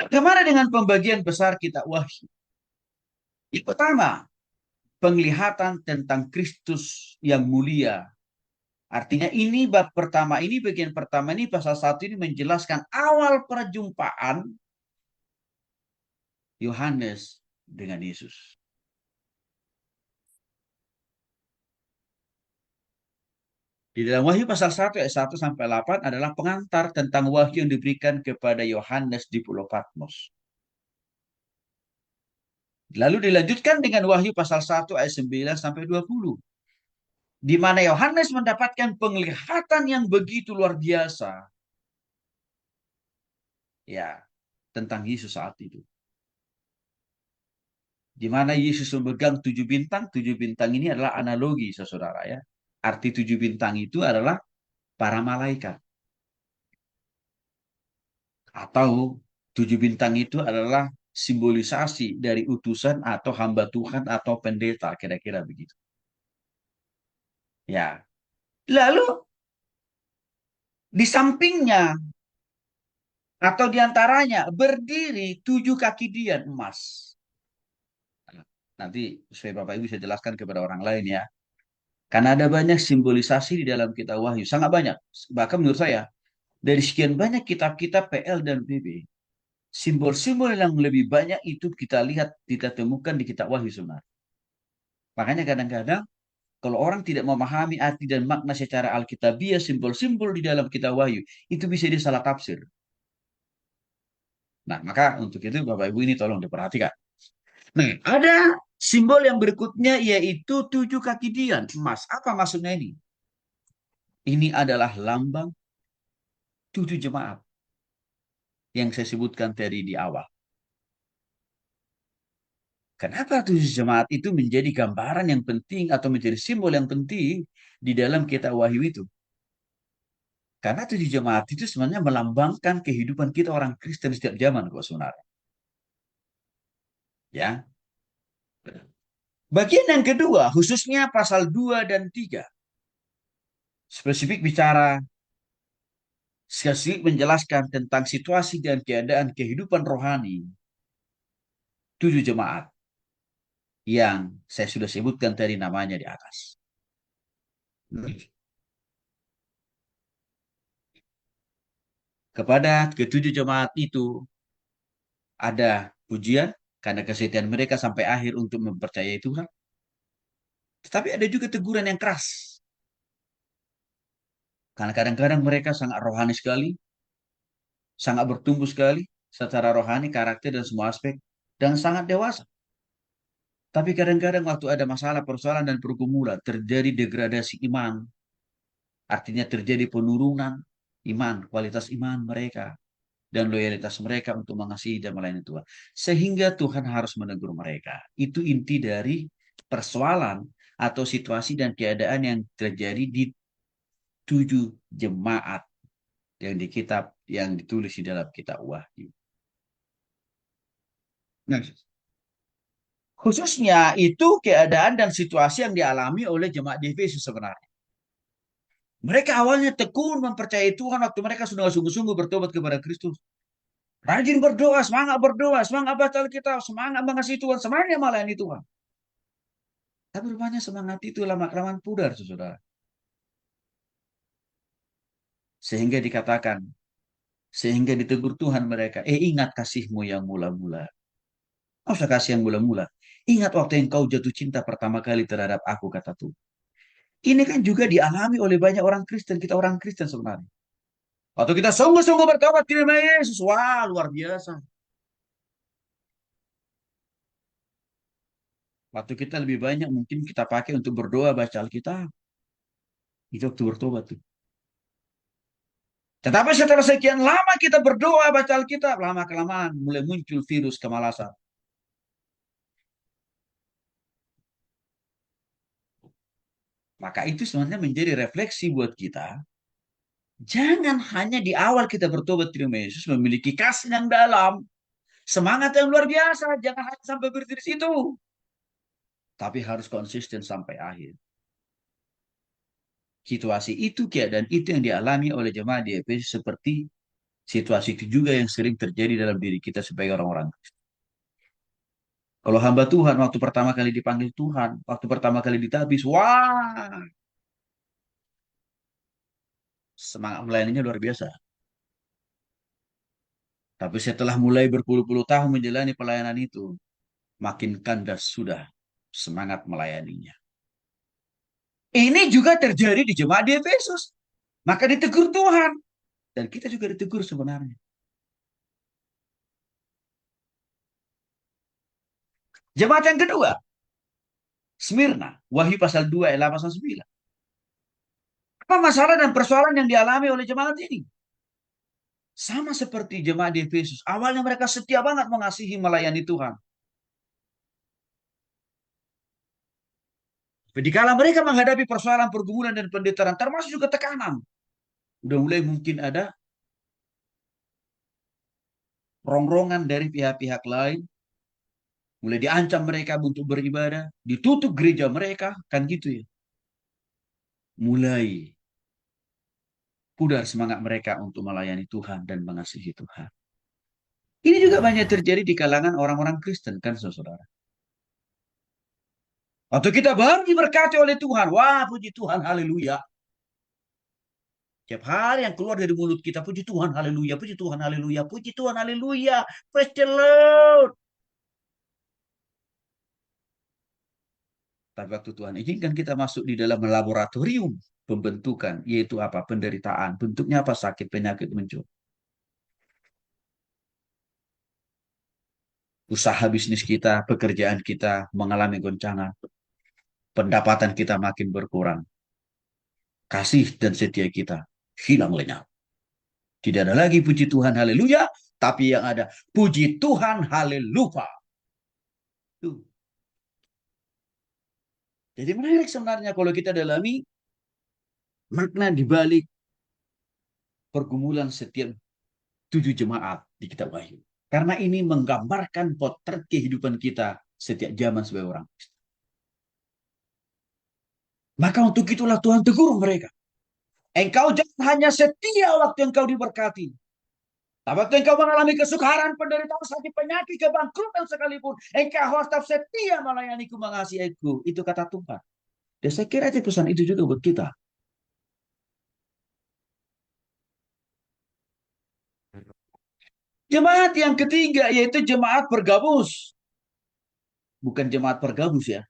Bagaimana dengan pembagian besar kitab Wahyu? Yang pertama, penglihatan tentang Kristus yang mulia. Artinya ini bab pertama ini, bagian pertama ini, pasal 1 ini menjelaskan awal perjumpaan Yohanes dengan Yesus. Di dalam Wahyu pasal 1 ayat 1 sampai 8 adalah pengantar tentang wahyu yang diberikan kepada Yohanes di Pulau Patmos. Lalu dilanjutkan dengan Wahyu pasal 1 ayat 9 sampai 20. Di mana Yohanes mendapatkan penglihatan yang begitu luar biasa. Ya, tentang Yesus saat itu. Di mana Yesus memegang 7 bintang. 7 bintang ini adalah analogi, saudara ya. Arti 7 bintang itu adalah para malaikat. Atau 7 bintang itu adalah simbolisasi dari utusan atau hamba Tuhan atau pendeta, kira-kira begitu. Ya. Lalu di sampingnya atau diantaranya berdiri 7 kaki dian emas. Nanti supaya Bapak Ibu bisa jelaskan kepada orang lain ya. Karena ada banyak simbolisasi di dalam kitab Wahyu. Sangat banyak. Bahkan menurut saya, dari sekian banyak kitab-kitab PL dan BB, simbol-simbol yang lebih banyak itu kita lihat, kita temukan di kitab Wahyu sebenarnya. Makanya kadang-kadang kalau orang tidak memahami arti dan makna secara alkitabiah, simbol-simbol di dalam kitab Wahyu, itu bisa disalah tafsir. Nah, maka untuk itu Bapak Ibu ini tolong diperhatikan. Nah, ada simbol yang berikutnya yaitu 7 kaki dian emas. Apa maksudnya ini? Ini adalah lambang 7 jemaat yang saya sebutkan tadi di awal. Kenapa 7 jemaat itu menjadi gambaran yang penting atau menjadi simbol yang penting di dalam kitab Wahyu itu? Karena 7 jemaat itu sebenarnya melambangkan kehidupan kita orang Kristen setiap zaman kok sebenarnya. Ya. Bagian yang kedua, khususnya pasal 2 dan 3. Spesifik bicara, spesifik menjelaskan tentang situasi dan keadaan kehidupan rohani 7 jemaat yang saya sudah sebutkan tadi namanya di atas. Kepada ke-7 jemaat itu ada pujian karena kesetiaan mereka sampai akhir untuk mempercayai Tuhan. Tetapi ada juga teguran yang keras. Karena kadang-kadang mereka sangat rohani sekali, sangat bertumbuh sekali secara rohani, karakter, dan semua aspek, dan sangat dewasa. Tapi kadang-kadang waktu ada masalah, persoalan, dan pergumulan, terjadi degradasi iman. Artinya terjadi penurunan iman, kualitas iman mereka, dan loyalitas mereka untuk mengasihi dan melayani Tuhan. Sehingga Tuhan harus menegur mereka. Itu inti dari persoalan atau situasi dan keadaan yang terjadi di 7 jemaat yang di kitab yang ditulis di dalam kitab Wahyu. Nah, khususnya itu keadaan dan situasi yang dialami oleh jemaat di Efesus sebenarnya. Mereka awalnya tekun mempercayai Tuhan waktu mereka sudah sungguh-sungguh bertobat kepada Kristus. Rajin berdoa, semangat baca Alkitab, semangat mengasihi Tuhan, semangat melayani Tuhan. Tapi rupanya semangat itu lama-kelamaan pudar, saudara. Sehingga dikatakan, sehingga ditegur Tuhan mereka, ingat kasihmu yang mula-mula. Masa kasih yang mula-mula? Ingat waktu yang kau jatuh cinta pertama kali terhadap aku, kata Tuhan. Ini kan juga dialami oleh banyak orang Kristen, kita orang Kristen sebenarnya. Waktu kita sungguh-sungguh bertobat terima Yesus, wah luar biasa. Waktu kita lebih banyak mungkin kita pakai untuk berdoa, baca Alkitab. Itu waktu bertobat tuh. Tetapi setelah sekian lama kita berdoa, baca Alkitab, lama-kelamaan mulai muncul virus kemalasan. Maka itu sebenarnya menjadi refleksi buat kita. Jangan hanya di awal kita bertobat terima Yesus memiliki kasih yang dalam, semangat yang luar biasa. Jangan hanya sampai berhenti di situ. Tapi harus konsisten sampai akhir. Situasi itu, keadaan itu yang dialami oleh jemaat di Efesus seperti Situasi itu juga yang sering terjadi dalam diri kita sebagai orang-orang. Kalau hamba Tuhan, waktu pertama kali dipanggil Tuhan, waktu pertama kali ditabis, wah, semangat melayaninya luar biasa. Tapi setelah mulai berpuluh-puluh tahun menjalani pelayanan itu, makin kandas sudah semangat melayaninya. Ini juga terjadi di jemaat di Efesus. Maka ditegur Tuhan. Dan kita juga ditegur sebenarnya. Jemaat yang kedua, Smyrna, Wahyu pasal 2 ayat 8 sampai 9. Apa masalah dan persoalan yang dialami oleh jemaat ini? Sama seperti jemaat di Efesus. Awalnya mereka setia banget mengasihi melayani Tuhan. Jadi kala mereka menghadapi persoalan pergumulan dan pendetaran, termasuk juga tekanan. Udah mulai mungkin ada rongrongan dari pihak-pihak lain. Mulai diancam mereka untuk beribadah. Ditutup gereja mereka. Kan gitu ya. Mulai pudar semangat mereka untuk melayani Tuhan dan mengasihi Tuhan. Ini juga banyak terjadi di kalangan orang-orang Kristen kan saudara. Waktu kita baru diberkati oleh Tuhan. Wah puji Tuhan haleluya. Tiap hari yang keluar dari mulut kita, puji Tuhan, haleluya, puji Tuhan, haleluya, puji Tuhan, haleluya, praise the Lord. Tapi waktu Tuhan izinkan kita masuk di dalam laboratorium pembentukan, yaitu apa? Penderitaan. Bentuknya apa? Sakit, penyakit muncul. Usaha bisnis kita, pekerjaan kita mengalami goncangan. Pendapatan kita makin berkurang. Kasih dan setia kita hilang lenyap. Tidak ada lagi puji Tuhan, haleluya. Tapi yang ada, puji Tuhan, haleluya. Tuh. Jadi menarik sebenarnya kalau kita dalami makna dibalik pergumulan setiap 7 jemaat di kitab Wahyu. Karena ini menggambarkan potret kehidupan kita setiap zaman sebagai orang. Maka untuk itulah Tuhan tegur mereka. Engkau jangan hanya setia waktu engkau diberkati. Tapi waktu engkau mengalami kesukaran, penderitaan, sakit, penyakit, kebangkrutan sekalipun, engkau harus tetap setia melayaniku, mengasihiku. Itu kata Tuhan. Dan saya kira itu pesan itu juga buat kita. Jemaat yang ketiga yaitu jemaat Pergamus. Bukan jemaat Pergamus ya.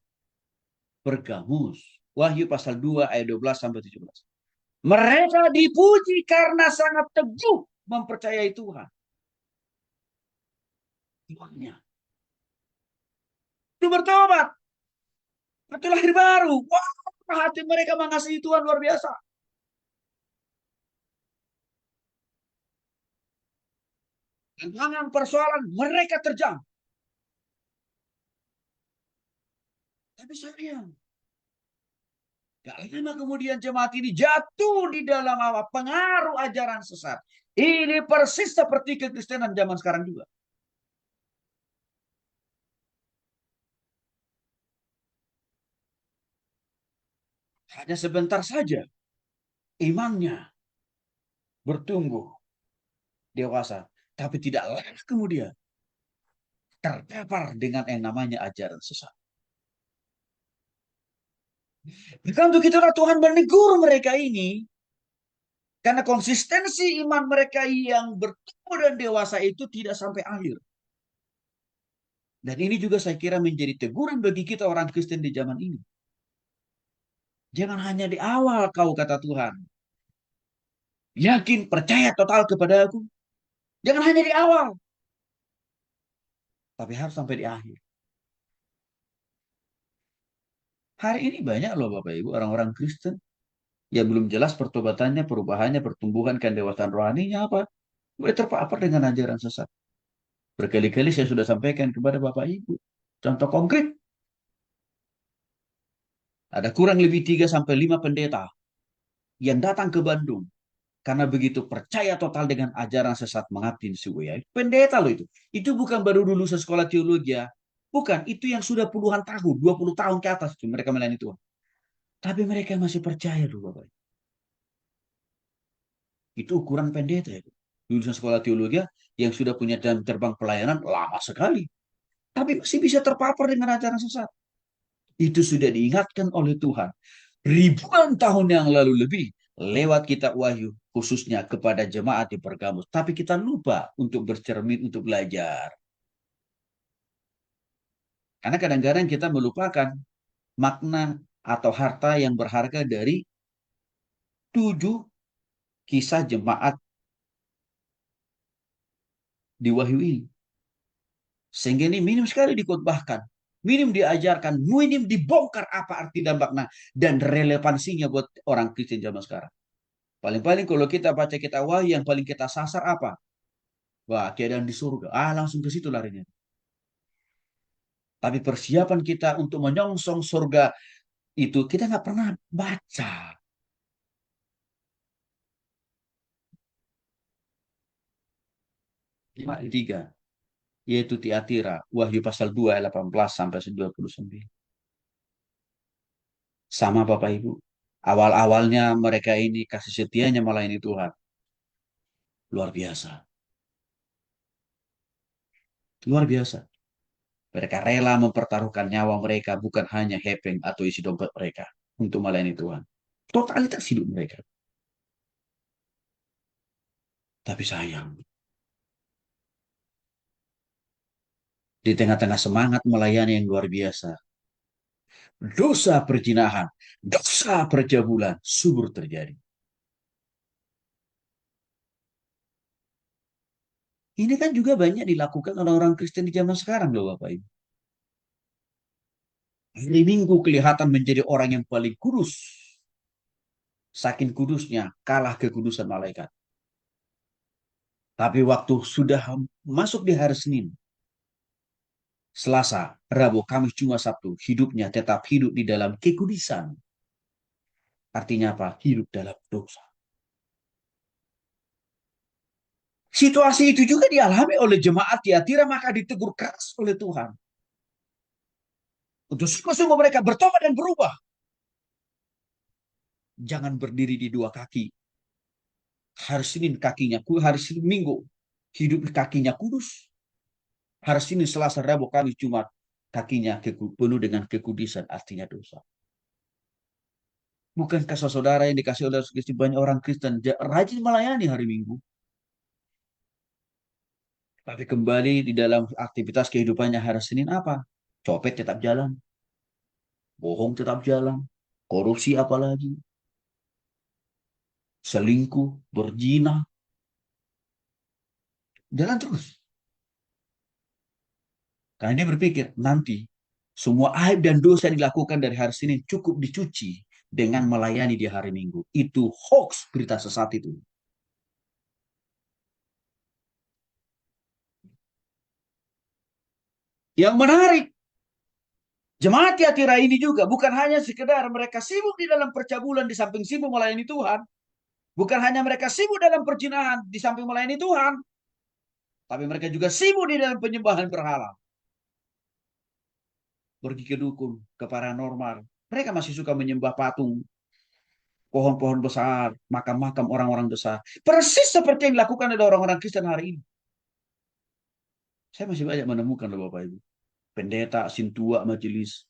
Pergamus. Wahyu pasal 2 ayat 12 sampai 17. Mereka dipuji karena sangat teguh mempercayai Tuhan. Tuhannya. Itu bertobat. Itu lahir baru. Wah, hati mereka mengasihi Tuhan luar biasa. Tantangan persoalan mereka terjang. Tapi sayang, gak lama kemudian jemaat ini jatuh di dalam apa? Pengaruh ajaran sesat. Ini persis seperti kekristenan zaman sekarang juga. Hanya sebentar saja imannya bertumbuh dewasa. Tapi tidak lama kemudian terpapar dengan yang namanya ajaran sesat. Maka untuk itulah Tuhan menegur mereka ini. Karena konsistensi iman mereka yang bertumbuh dan dewasa itu tidak sampai akhir. Dan ini juga saya kira menjadi teguran bagi kita orang Kristen di zaman ini. Jangan hanya di awal kau kata Tuhan. Yakin, percaya total kepada aku. Jangan hanya di awal. Tapi harus sampai di akhir. Hari ini banyak loh Bapak Ibu orang-orang Kristen yang belum jelas pertobatannya, perubahannya, pertumbuhan, kedewasaan rohaninya apa. Mulai terpapar dengan ajaran sesat. Berkali-kali saya sudah sampaikan kepada Bapak Ibu. Contoh konkret, ada kurang lebih 3 sampai 5 pendeta yang datang ke Bandung karena begitu percaya total dengan ajaran sesat mengabdi di Sugoya. Pendeta loh itu. Itu bukan baru lulusan sekolah teologi ya. Bukan, itu yang sudah puluhan tahun, 20 tahun ke atas itu mereka melayani Tuhan. Tapi mereka masih percaya loh Bapak. Itu ukuran pendeta itu. lulusan sekolah teologi yang sudah punya jam terbang pelayanan lama sekali. Tapi masih bisa terpapar dengan ajaran sesat. Itu sudah diingatkan oleh Tuhan. Ribuan tahun yang lalu lebih lewat kitab Wahyu khususnya kepada jemaat di Pergamus. Tapi kita lupa untuk bercermin, untuk belajar. Karena kadang-kadang kita melupakan makna atau harta yang berharga dari 7 kisah jemaat di Wahyu ini. Sehingga ini minim sekali dikhotbahkan. Minim diajarkan, minim dibongkar apa arti dan makna dan relevansinya buat orang Kristen zaman sekarang. Paling-paling kalau kita baca kitab Wahyu yang paling kita sasar apa? Wah, keadaan di surga. Ah, langsung ke situ larinya. Tapi persiapan kita untuk menyongsong surga itu kita nggak pernah baca. Tiga, yaitu Tiatira, Wahyu pasal 2 ayat 18 sampai 29. Sama Bapak Ibu. Awal-awalnya mereka ini kasih setianya melayani Tuhan. Luar biasa. Luar biasa. Mereka rela mempertaruhkan nyawa mereka bukan hanya hepeng atau isi dompet mereka untuk melayani Tuhan. Totalitas hidup mereka. Tapi sayang, di tengah-tengah semangat melayani yang luar biasa, dosa perzinahan, dosa percabulan subur terjadi. Ini kan juga banyak dilakukan oleh orang Kristen di zaman sekarang loh Bapak Ibu. Hari Minggu kelihatan menjadi orang yang paling kudus. Saking kudusnya kalah kekudusan malaikat. Tapi waktu sudah masuk di hari Senin, Selasa, Rabu, Kamis, Jumat, Sabtu, hidupnya tetap hidup di dalam kekudusan. Artinya apa? Hidup dalam dosa. Situasi itu juga dialami oleh jemaat Tiatira, maka ditegur keras oleh Tuhan. Untuk sungguh-sungguh mereka bertobat dan berubah. Jangan berdiri di dua kaki. Hari Senin kakinya, hari Senin Minggu hidup kakinya kudus. Hari Senin, Selasa, Rabu, Kamis, Jumat kakinya penuh dengan kekudusan, artinya dosa. Bukankah saudara yang dikasih oleh Kristus banyak orang Kristen rajin melayani hari Minggu? Tapi kembali di dalam aktivitas kehidupannya hari Senin apa? Copet tetap jalan, bohong tetap jalan, korupsi apalagi, selingkuh, berzina, jalan terus. Karena dia berpikir nanti semua aib dan dosa yang dilakukan dari hari Senin cukup dicuci dengan melayani di hari Minggu. Itu hoax berita sesat itu. Yang menarik, jemaat Tiatira ini juga bukan hanya sekedar mereka sibuk di dalam percabulan di samping sibuk melayani Tuhan. Bukan hanya mereka sibuk dalam perjinahan di samping melayani Tuhan. Tapi mereka juga sibuk di dalam penyembahan berhala. Pergi ke dukun, ke paranormal. Mereka masih suka menyembah patung, pohon-pohon besar, makam-makam orang-orang besar. Persis seperti yang dilakukan oleh orang-orang Kristen hari ini. Saya masih banyak menemukan loh Bapak Ibu. Pendeta, sintua, majelis.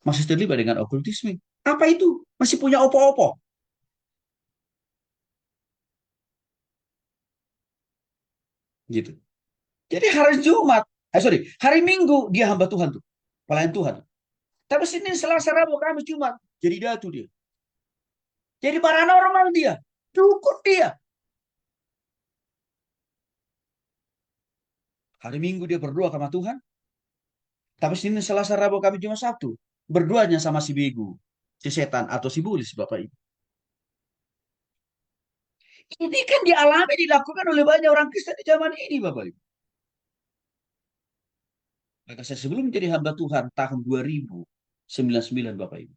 Masih terlibat dengan okultisme. Apa itu? Masih punya opo-opo. Gitu. Jadi hari Jumat, hari Minggu dia hamba Tuhan tuh. Pelayan Tuhan. Tapi Senin, Selasa, Rabu, Kamis, Jumat. Jadi datu dia. Jadi paranormal dia. Dukun dia. Hari Minggu dia berdoa sama Tuhan. Tapi Senin, Selasa, Rabu, Kamis, Jumat, Sabtu. Berduanya sama si bego. Si setan atau si bulis Bapak Ibu. Ini kan dialami, dilakukan oleh banyak orang Kristen di zaman ini Bapak Ibu. Maka saya sebelum menjadi hamba Tuhan tahun 2009 Bapak Ibu.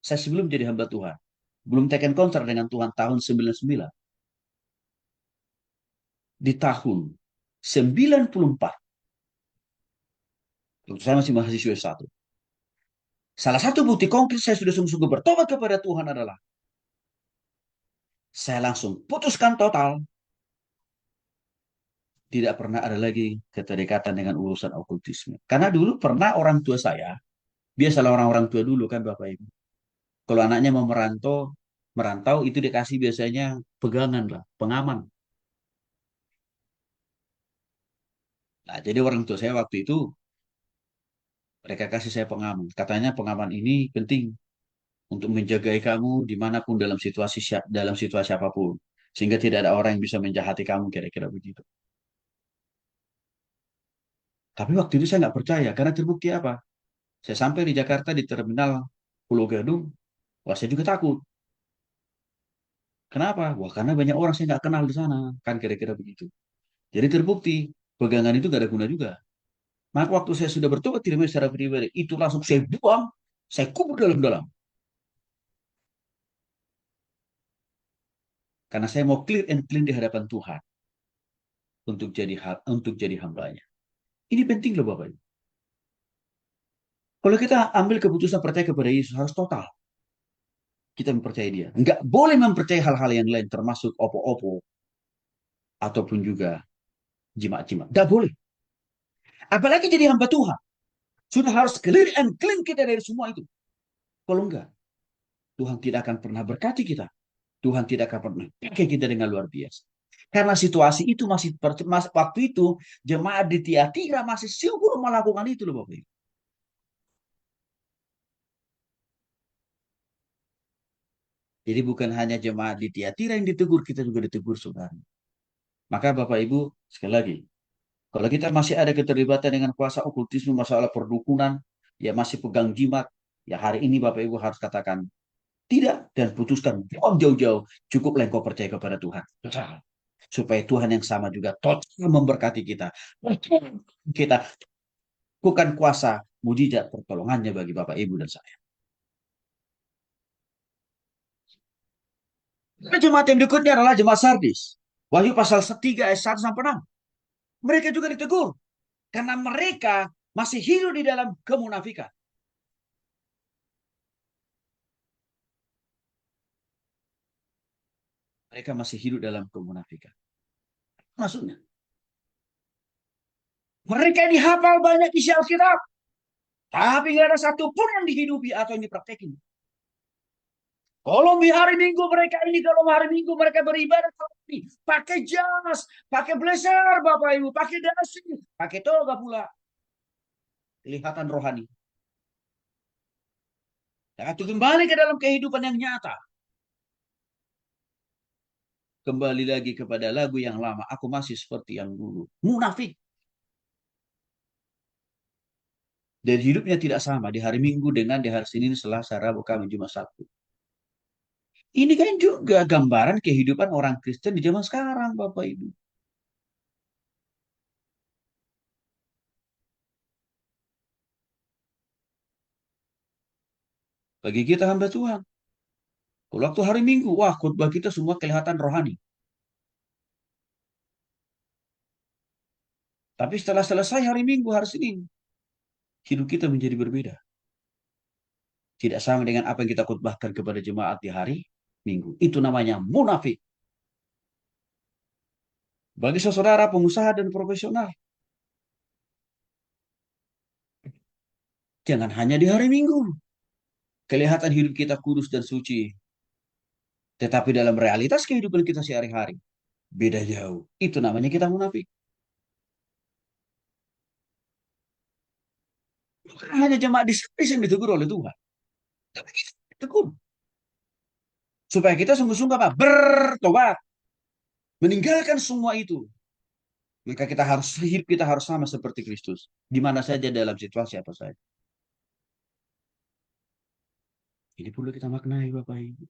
Saya sebelum jadi hamba Tuhan. Belum taken kontrak dengan Tuhan tahun 99. Di tahun 94. Saya masih mahasiswa S1. Salah satu bukti konkret saya sudah sungguh-sungguh bertobat kepada Tuhan adalah Saya langsung putuskan total. Tidak pernah ada lagi keterikatan dengan urusan okultisme. Karena dulu pernah orang tua saya, biasalah orang-orang tua dulu kan Bapak Ibu. Kalau anaknya mau merantau itu dikasih biasanya pegangan lah, pengaman. Nah, jadi orang tua saya waktu itu mereka kasih saya pengaman. Katanya pengaman ini penting untuk menjaga kamu dimanapun dalam situasi apapun, sehingga tidak ada orang yang bisa menjahati kamu kira-kira begitu. Tapi waktu itu saya nggak percaya karena terbukti apa? Saya sampai di Jakarta di terminal Pulau Gadung, wah saya juga takut. Kenapa? Wah karena banyak orang saya nggak kenal di sana, kan kira-kira begitu. Jadi terbukti pegangan itu gak ada guna juga. Maka waktu saya sudah bertobat tidak secara pribadi, itu langsung saya buang, saya kubur dalam-dalam. Karena saya mau clear and clean di hadapan Tuhan untuk jadi hambanya. Ini penting loh Bapak Ibu. Kalau kita ambil keputusan percaya kepada Yesus harus total. Kita mempercayai dia. Nggak boleh mempercayai hal-hal yang lain termasuk opo-opo ataupun juga jimat-jimat. Nggak boleh. Apalagi jadi hamba Tuhan. Sudah harus clear and clean kita dari semua itu. Kalau enggak, Tuhan tidak akan pernah berkati kita. Tuhan tidak akan pernah pakai kita dengan luar biasa. Karena situasi itu waktu itu jemaat di Tiatira masih sibuk melakukan itu loh Bapak Ibu. Jadi bukan hanya jemaat di Tiatira yang ditegur, kita juga ditegur saudara. Maka Bapak Ibu, sekali lagi, kalau kita masih ada keterlibatan dengan kuasa okultisme, masalah perdukunan, ya masih pegang jimat, ya hari ini Bapak Ibu harus katakan tidak dan putuskan buang jauh-jauh. Cukuplah engkau percaya kepada Tuhan. Total. Supaya Tuhan yang sama juga total memberkati kita. Kita bukan kuasa mujizat pertolongannya bagi Bapak Ibu dan saya. Jemaat yang berikutnya adalah jemaat Sardis. Wahyu pasal 3 ayat 1 sampai 6. Mereka juga ditegur karena mereka masih hidup di dalam kemunafikan. Mereka masih hidup dalam kemunafikan. Maksudnya, mereka dihafal banyak isi Alkitab, tapi nggak ada satupun yang dihidupi atau yang dipraktekin. Kalau di hari Minggu mereka ini, kalau hari Minggu mereka beribadah pakai jas, pakai blazer, Bapak Ibu, pakai dasi, pakai toga pula. Kelihatan rohani. Dan itu kembali ke dalam kehidupan yang nyata. Kembali lagi kepada lagu yang lama. Aku masih seperti yang dulu. Munafik. Dan hidupnya tidak sama di hari Minggu dengan di hari Senin, Selasa, Rabu, Kamis, Jumat, Sabtu. Ini kan juga gambaran kehidupan orang Kristen di zaman sekarang, Bapak Ibu. Bagi kita hamba Tuhan. Kalau waktu hari Minggu, wah khotbah kita semua kelihatan rohani. Tapi setelah selesai hari Minggu, hari Senin, hidup kita menjadi berbeda. Tidak sama dengan apa yang kita khotbahkan kepada jemaat di hari Minggu. Itu namanya munafik. Bagi saudara pengusaha dan profesional, jangan hanya di hari Minggu. Kelihatan hidup kita kudus dan suci. Tetapi dalam realitas kehidupan kita sehari-hari, beda jauh. Itu namanya kita munafik. Bukan hanya jemaat di yang ditegur oleh Tuhan. Tapi kita ditegur. Supaya kita sungguh-sungguh apa? Bertobat. Meninggalkan semua itu. Maka hidup kita harus sama seperti Kristus. Di mana saja dalam situasi apa saja. Ini perlu kita maknai Bapak Ibu.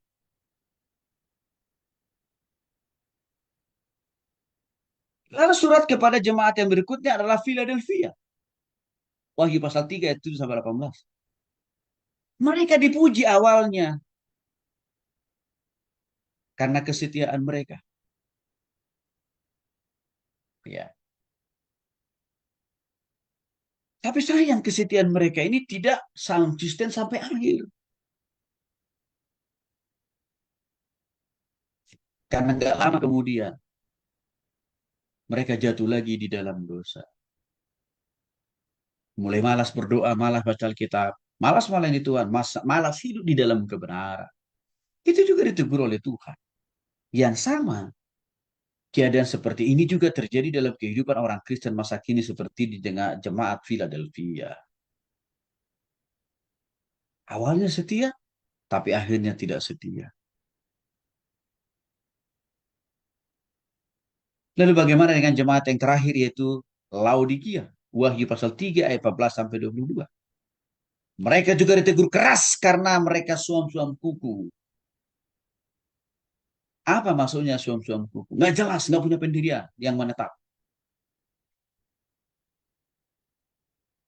Lalu surat kepada jemaat yang berikutnya adalah Philadelphia. Wahyu pasal 3 ayat 7 sampai 18. Mereka dipuji awalnya karena kesetiaan mereka. Ya. Tapi sayang kesetiaan mereka ini tidak konsisten sampai akhir. Karena nggak lama kemudian mereka jatuh lagi di dalam dosa. Mulai malas berdoa, malas baca Alkitab, malas melayani Tuhan, malas hidup di dalam kebenaran. Itu juga ditegur oleh Tuhan. Yang sama, keadaan seperti ini juga terjadi dalam kehidupan orang Kristen masa kini seperti di jemaat Philadelphia. Awalnya setia, tapi akhirnya tidak setia. Lalu bagaimana dengan jemaat yang terakhir yaitu Laodikia? Wahyu pasal 3 ayat 14 sampai 22. Mereka juga ditegur keras karena mereka suam-suam kuku. Apa maksudnya suam-suam kuku? Nggak jelas, nggak punya pendirian yang menetap.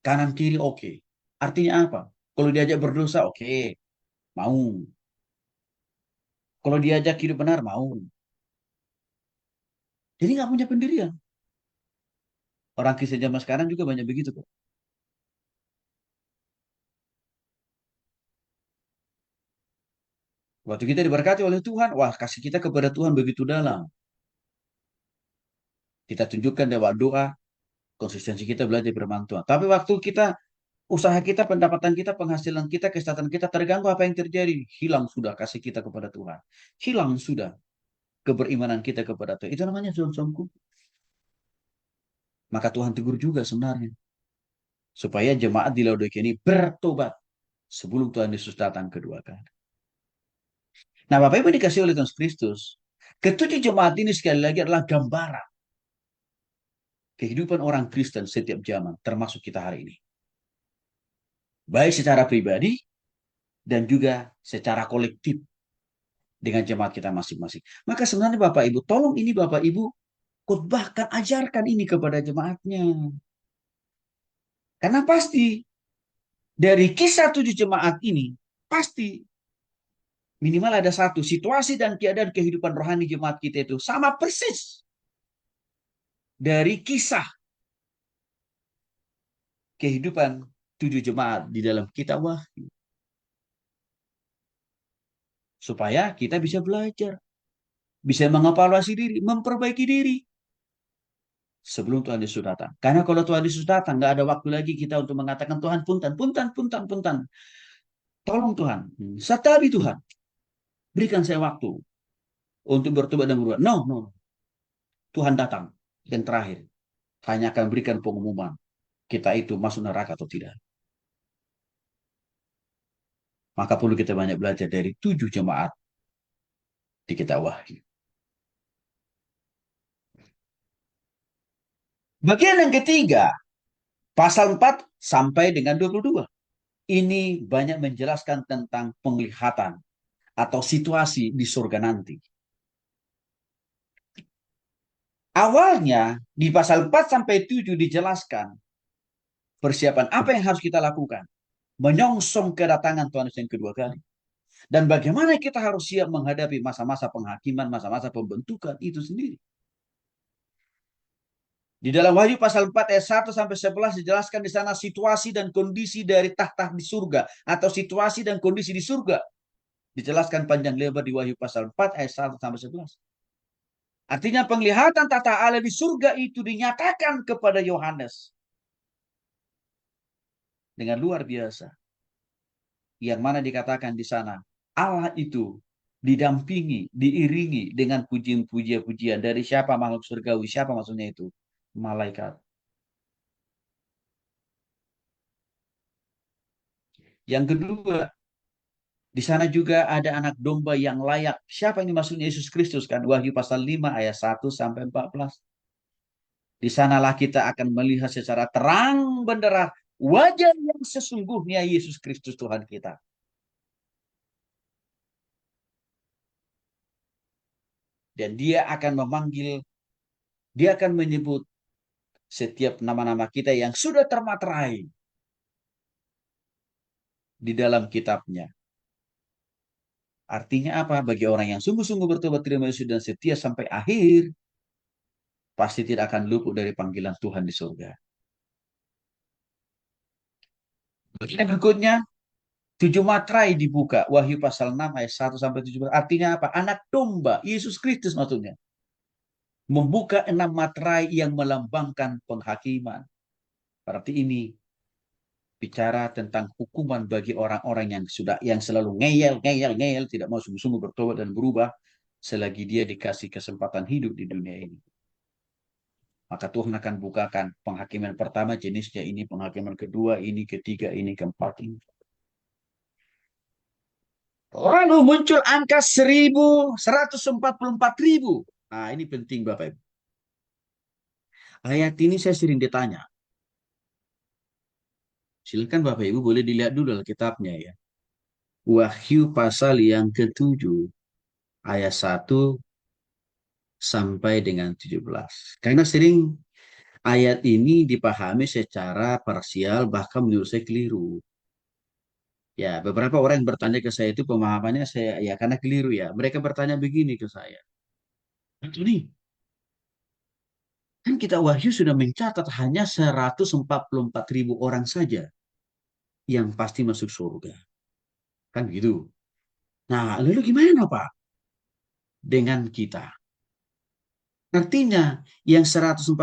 Kanan kiri oke. Artinya apa? Kalau diajak berdosa oke, mau. Kalau diajak hidup benar mau. Jadi nggak punya pendirian. Orang Kristen zaman sekarang juga banyak begitu kok. Waktu kita diberkati oleh Tuhan, wah kasih kita kepada Tuhan begitu dalam. Kita tunjukkan lewat doa, konsistensi kita belajar firman Tuhan. Tapi waktu kita, usaha kita, pendapatan kita, penghasilan kita, kesehatan kita terganggu, apa yang terjadi? Hilang sudah kasih kita kepada Tuhan. Hilang sudah keberimanan kita kepada Tuhan. Itu namanya zombku. Maka Tuhan tegur juga sebenarnya. Supaya jemaat di Laodikia ini bertobat sebelum Tuhan Yesus datang kedua kali. Nah, Bapak Ibu dikasih oleh Tuhan Kristus. Ketujuh jemaat ini sekali lagi adalah gambaran kehidupan orang Kristen setiap zaman, termasuk kita hari ini. Baik secara pribadi dan juga secara kolektif dengan jemaat kita masing-masing. Maka sebenarnya Bapak Ibu, tolong ini Bapak Ibu khotbahkan, ajarkan ini kepada jemaatnya. Karena pasti dari kisah tujuh jemaat ini, pasti minimal ada satu situasi dan keadaan kehidupan rohani jemaat kita itu sama persis dari kisah kehidupan tujuh jemaat di dalam kitab Wahyu. Supaya kita bisa belajar, bisa mengevaluasi diri, memperbaiki diri sebelum Tuhan Yesus datang. Karena kalau Tuhan Yesus datang, nggak ada waktu lagi kita untuk mengatakan Tuhan punten, punten, punten, punten. Tolong Tuhan, satabi Tuhan, berikan saya waktu untuk bertobat dan berubah. No, no. Tuhan datang yang terakhir. Hanya akan berikan pengumuman kita itu masuk neraka atau tidak. Maka perlu kita banyak belajar dari tujuh jemaat di kitab Wahyu. Bagian yang ketiga, pasal 4 sampai dengan 22. Ini banyak menjelaskan tentang penglihatan atau situasi di surga nanti. Awalnya di pasal 4 sampai 7 dijelaskan persiapan apa yang harus kita lakukan. Menyongsong kedatangan Tuhan Yesus yang kedua kali. Dan bagaimana kita harus siap menghadapi masa-masa penghakiman, masa-masa pembentukan itu sendiri. Di dalam Wahyu pasal 4 ayat 1 sampai 11 dijelaskan di sana situasi dan kondisi dari tahta di surga atau situasi dan kondisi di surga. Dijelaskan panjang lebar di Wahyu pasal 4 ayat 1 sampai 11. Artinya penglihatan tata Allah di surga itu dinyatakan kepada Yohanes dengan luar biasa. Yang mana dikatakan di sana Allah itu didampingi, diiringi dengan pujian-pujian dari siapa makhluk surgawi, siapa maksudnya itu? Malaikat. Yang kedua, di sana juga ada anak domba yang layak. Siapa ini maksudnya Yesus Kristus kan? Wahyu pasal 5 ayat 1 sampai 14. Di sanalah kita akan melihat secara terang benderang wajah yang sesungguhnya Yesus Kristus Tuhan kita. Dan dia akan memanggil, dia akan menyebut setiap nama-nama kita yang sudah termaterai di dalam kitabnya. Artinya apa? Bagi orang yang sungguh-sungguh bertobat terima Yesus dan setia sampai akhir, pasti tidak akan luput dari panggilan Tuhan di surga. Bagian berikutnya, Tujuh materai dibuka. Wahyu pasal 6 ayat 1 sampai 17. Artinya apa? Anak domba. Yesus Kristus maksudnya. Membuka enam materai yang melambangkan penghakiman. Berarti ini bicara tentang hukuman bagi orang-orang yang selalu ngeyel, ngeyel, ngeyel, tidak mau sungguh-sungguh bertobat dan berubah selagi dia dikasih kesempatan hidup di dunia ini. Maka Tuhan akan bukakan penghakiman pertama jenisnya ini, penghakiman kedua ini, ketiga ini, keempat ini. Lalu muncul angka 1.144.000. Nah, ini penting Bapak Ibu. Ayat ini saya sering ditanya. Silakan Bapak Ibu boleh dilihat dulu Alkitabnya ya. Wahyu pasal yang ke-7 ayat 1 sampai dengan 17. Karena sering ayat ini dipahami secara parsial bahkan menurut saya keliru. Ya, beberapa orang yang bertanya ke saya itu pemahamannya saya ya karena keliru ya. Mereka bertanya begini ke saya. Antoni, kan kita Wahyu sudah mencatat hanya 144.000 orang saja yang pasti masuk surga. Kan gitu. Nah, lalu gimana Pak dengan kita? Artinya yang 144.000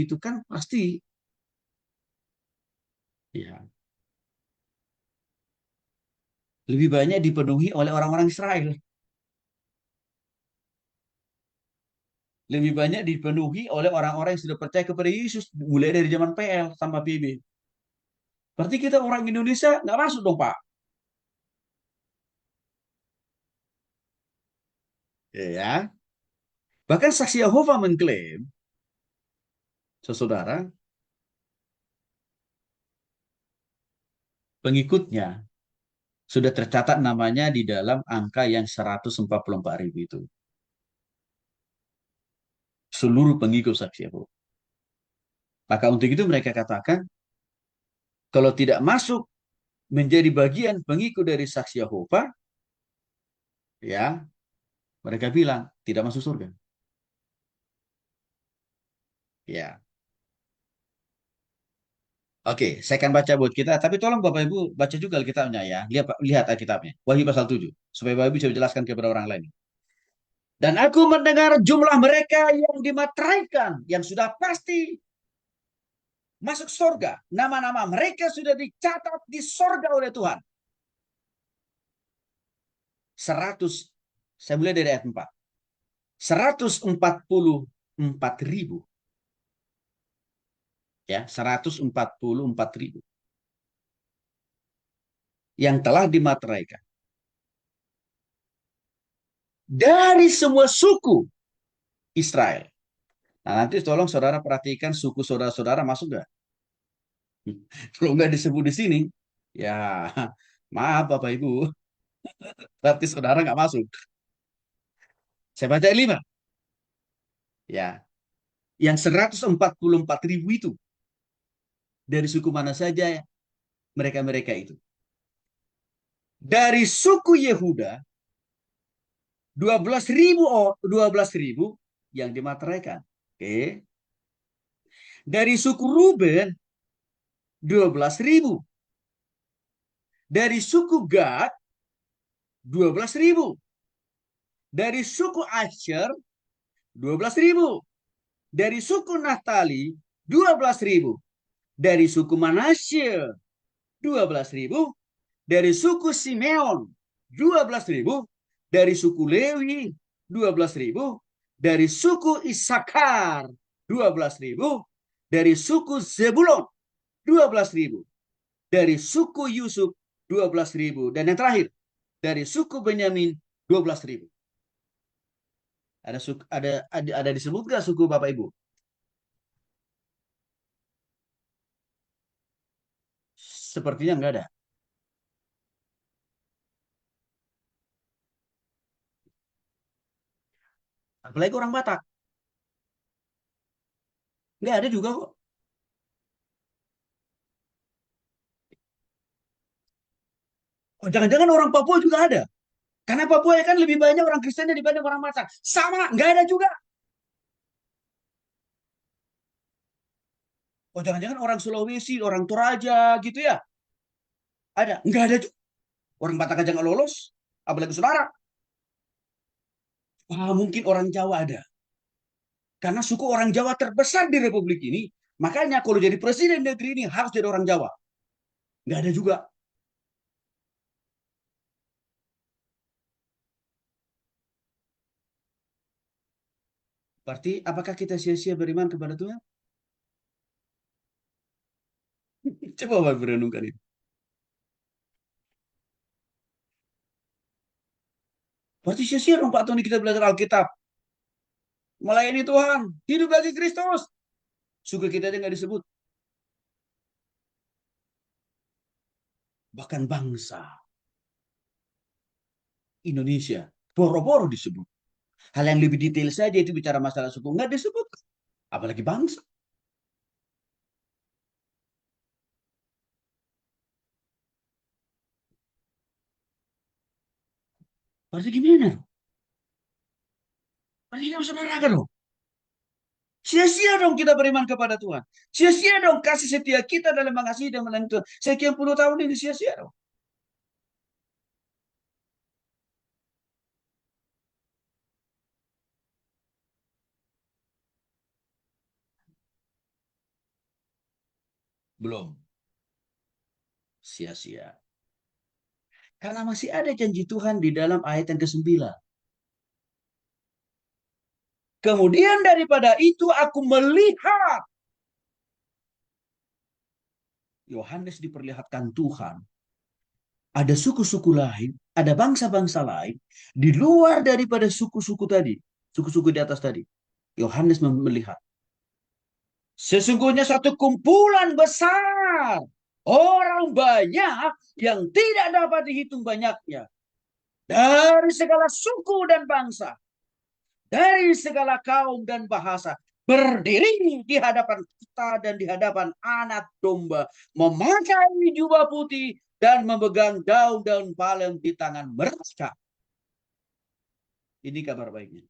itu kan pasti ya lebih banyak dipenuhi oleh orang-orang Israel. Lebih banyak dipenuhi oleh orang-orang yang sudah percaya kepada Yesus mulai dari zaman PL sampai PB. Berarti kita orang Indonesia nggak masuk dong Pak. Ya. Bahkan saksi Yehova mengklaim, saudara, pengikutnya sudah tercatat namanya di dalam angka yang 144.000 itu. Seluruh pengikut saksi Yehova. Maka untuk itu mereka katakan, kalau tidak masuk menjadi bagian pengikut dari saksi Yehova, ya mereka bilang tidak masuk surga. Ya, oke, saya akan baca buat kita, tapi tolong Bapak Ibu baca juga Alkitabnya ya. Lihat, lihat Alkitabnya. Wahyu pasal 7. Supaya Bapak Ibu bisa menjelaskan kepada orang lain. Dan aku mendengar jumlah mereka yang dimateraikan, yang sudah pasti masuk surga. Nama-nama mereka sudah dicatat di surga oleh Tuhan. 100, saya mulai dari ayat 4. 144.000. Ya, 144.000 yang telah dimateraikan. Dari semua suku Israel. Nah, nanti tolong saudara perhatikan suku saudara-saudara masuk nggak? Kalau nggak disebut di sini, ya maaf Bapak Ibu, berarti saudara nggak masuk. Saya baca 5. Ya, yang 144.000 itu dari suku mana saja ya? Mereka-mereka itu. Dari suku Yehuda 12.000 yang dimateraikan. Oke. Dari suku Ruben 12.000. Dari suku Gad 12.000. Dari suku Asher 12.000. Dari suku Naftali 12.000. Dari suku Manasye 12.000. Dari suku Simeon 12.000. Dari suku Lewi 12.000. Dari suku Isakar 12.000. Dari suku Zebulon 12.000. Dari suku Yusuf 12.000. Dan yang terakhir dari suku Benyamin 12.000. Ada disebut nggak suku Bapak Ibu? Sepertinya nggak ada. Apalagi orang Batak. Nggak ada juga kok. Oh, jangan-jangan orang Papua juga ada. Karena Papua ya kan lebih banyak orang Kristennya dibanding orang Batak. Sama, nggak ada juga. Oh, jangan-jangan orang Sulawesi, orang Toraja gitu ya. Ada. Nggak ada juga. Orang Batak aja nggak lolos, apalagi saudara. Wah, mungkin orang Jawa ada. Karena suku orang Jawa terbesar di Republik ini. Makanya kalau jadi presiden negeri ini harus jadi orang Jawa. Nggak ada juga. Berarti apakah kita sia-sia beriman kepada Tuhan? Coba berenungkan itu. Berarti sia-sia dong Pak Tony kita belajar Alkitab. Melayani Tuhan. Hidup bagi Kristus. Suku kita aja nggak disebut. Bahkan bangsa Indonesia. Boro-boro disebut. Hal yang lebih detail saja itu bicara masalah suku. Nggak disebut. Apalagi bangsa. Berarti gimana? Berarti kita saudara kan loh. Sia-sia dong kita beriman kepada Tuhan. Sia-sia dong kasih setia kita dalam mengasihi dan melayani Tuhan. Sekian puluh tahun ini sia-sia dong. Belum. Sia-sia. Karena masih ada janji Tuhan di dalam ayat yang ke-9. Kemudian daripada itu aku melihat Yohanes diperlihatkan Tuhan. Ada suku-suku lain, ada bangsa-bangsa lain di luar daripada suku-suku tadi, suku-suku di atas tadi. Yohanes melihat sesungguhnya satu kumpulan besar orang banyak yang tidak dapat dihitung banyaknya dari segala suku dan bangsa, dari segala kaum dan bahasa, berdiri di hadapan kita dan di hadapan anak domba, memakai jubah putih dan memegang daun-daun palem di tangan mereka. Ini kabar baiknya.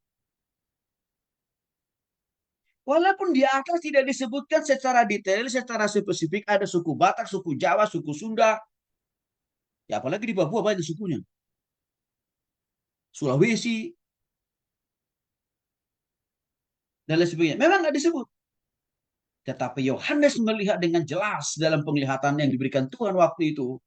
Walaupun di atas tidak disebutkan secara detail, secara spesifik, ada suku Batak, suku Jawa, suku Sunda, ya apalagi di Papua banyak sukunya. Sulawesi, dan lain sebagainya. Memang nggak disebut. Tetapi Yohanes melihat dengan jelas dalam penglihatan yang diberikan Tuhan waktu itu.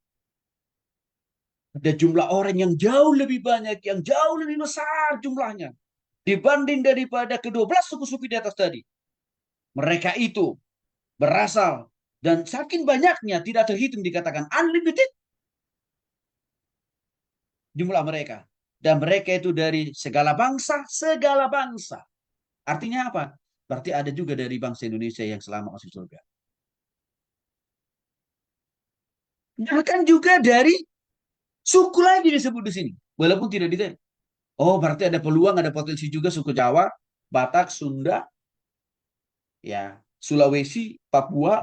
Ada jumlah orang yang jauh lebih banyak, yang jauh lebih besar jumlahnya. Dibanding daripada ke-12 suku-suku di atas tadi. Mereka itu berasal dan saking banyaknya tidak terhitung dikatakan unlimited jumlah mereka. Dan mereka itu dari segala bangsa, segala bangsa. Artinya apa? Berarti ada juga dari bangsa Indonesia yang selamat masuk surga. Bahkan juga dari suku lagi disebut di sini. Walaupun tidak detail. Oh, berarti ada peluang, ada potensi juga suku Jawa, Batak, Sunda, ya, Sulawesi, Papua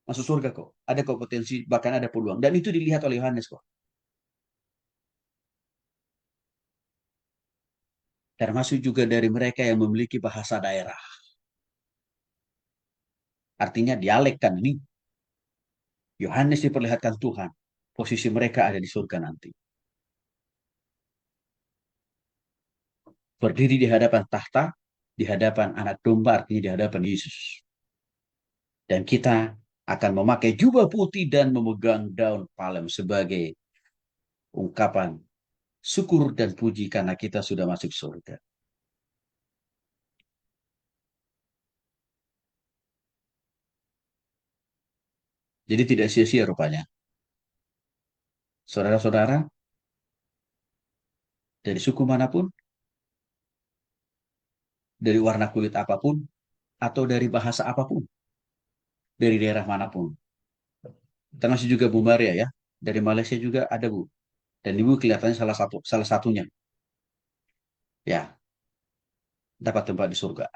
masuk surga kok. Ada kok potensi, bahkan ada peluang. Dan itu dilihat oleh Yohanes kok. Termasuk juga dari mereka yang memiliki bahasa daerah. Artinya dialek kan ini. Yohanes diperlihatkan Tuhan. Posisi mereka ada di surga nanti. Berdiri di hadapan tahta, di hadapan anak domba, artinya di hadapan Yesus. Dan kita akan memakai jubah putih dan memegang daun palem sebagai ungkapan syukur dan puji karena kita sudah masuk surga. Jadi tidak sia-sia rupanya. Saudara-saudara, dari suku manapun, dari warna kulit apapun, atau dari bahasa apapun, dari daerah manapun. Termasuk juga Bu Maria ya, dari Malaysia juga ada Bu. Dan Ibu kelihatannya salah satunya. Ya, dapat tempat di surga.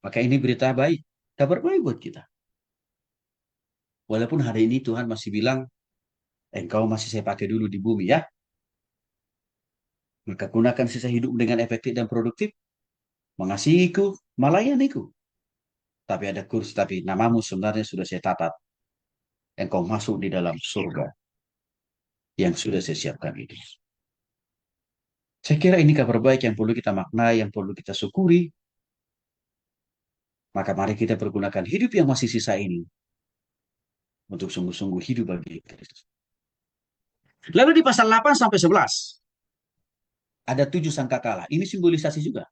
Maka ini berita baik, kabar baik buat kita. Walaupun hari ini Tuhan masih bilang, engkau masih saya pakai dulu di bumi ya. Maka gunakan sisa hidup dengan efektif dan produktif. Mengasihiku, melayaniku. Tapi ada kursi, tapi namamu sebenarnya sudah saya catat. Engkau masuk di dalam surga yang sudah saya siapkan itu. Saya kira ini kabar baik yang perlu kita maknai, yang perlu kita syukuri. Maka mari kita pergunakan hidup yang masih sisa ini untuk sungguh-sungguh hidup bagi Kristus. Lalu di pasal 8 sampai 11 ada 7 sangkakala. Ini simbolisasi juga.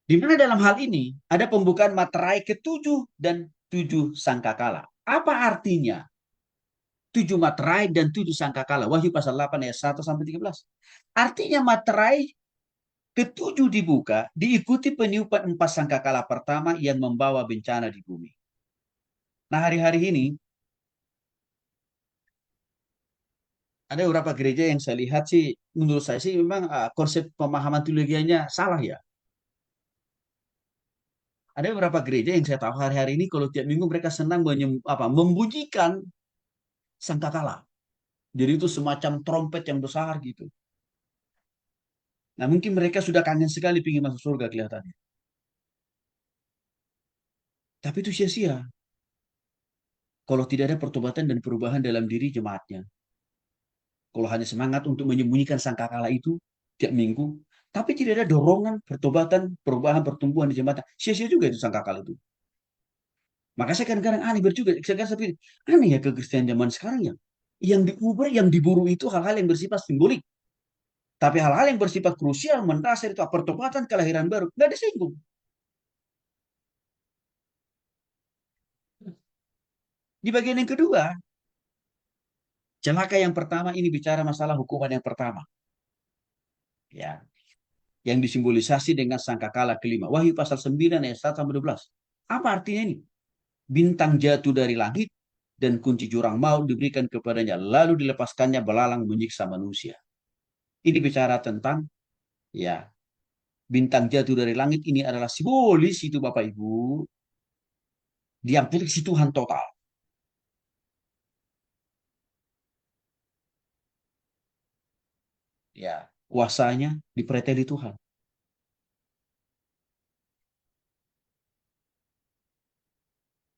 Di mana dalam hal ini ada pembukaan materai ketujuh dan 7 sangkakala. Apa artinya? 7 materai dan 7 sangkakala. Wahyu pasal 8 ayat 1 sampai 13. Artinya materai ketujuh dibuka, diikuti peniupan 4 sangkakala pertama yang membawa bencana di bumi. Nah, hari-hari ini ada beberapa gereja yang saya lihat sih, menurut saya sih memang konsep pemahaman teologianya salah ya. Ada beberapa gereja yang saya tahu hari-hari ini kalau tiap minggu mereka senang membunyikan sangkakala. Jadi itu semacam trompet yang besar gitu. Nah mungkin mereka sudah kangen sekali ingin masuk surga kelihatannya. Tapi itu sia-sia kalau tidak ada pertobatan dan perubahan dalam diri jemaatnya. Kalau hanya semangat untuk menyembunyikan sangkakala itu tiap minggu, tapi tidak ada dorongan pertobatan, perubahan, pertumbuhan di jemaat, sia-sia juga itu sangkakala itu. Maka saya kadang-kadang aneh berjuga, saya kadang pikir, aneh ya kekristenan zaman sekarang ya. Yang diubah, yang diburu itu hal-hal yang bersifat simbolik. Tapi hal-hal yang bersifat krusial, mendasar itu pertobatan, kelahiran baru, nggak disinggung. Di bagian yang kedua, celaka yang pertama ini bicara masalah hukuman yang pertama. Ya, yang disimbolisasi dengan sangkakala kelima. Wahyu pasal 9 ayat 1 sampai 12. Apa artinya ini? Bintang jatuh dari langit dan kunci jurang maut diberikan kepadanya, lalu dilepaskannya belalang menyiksa manusia. Ini bicara tentang ya bintang jatuh dari langit ini adalah simbolis itu Bapak Ibu, diambilkan Tuhan total. Ya, kuasanya dipreteli Tuhan.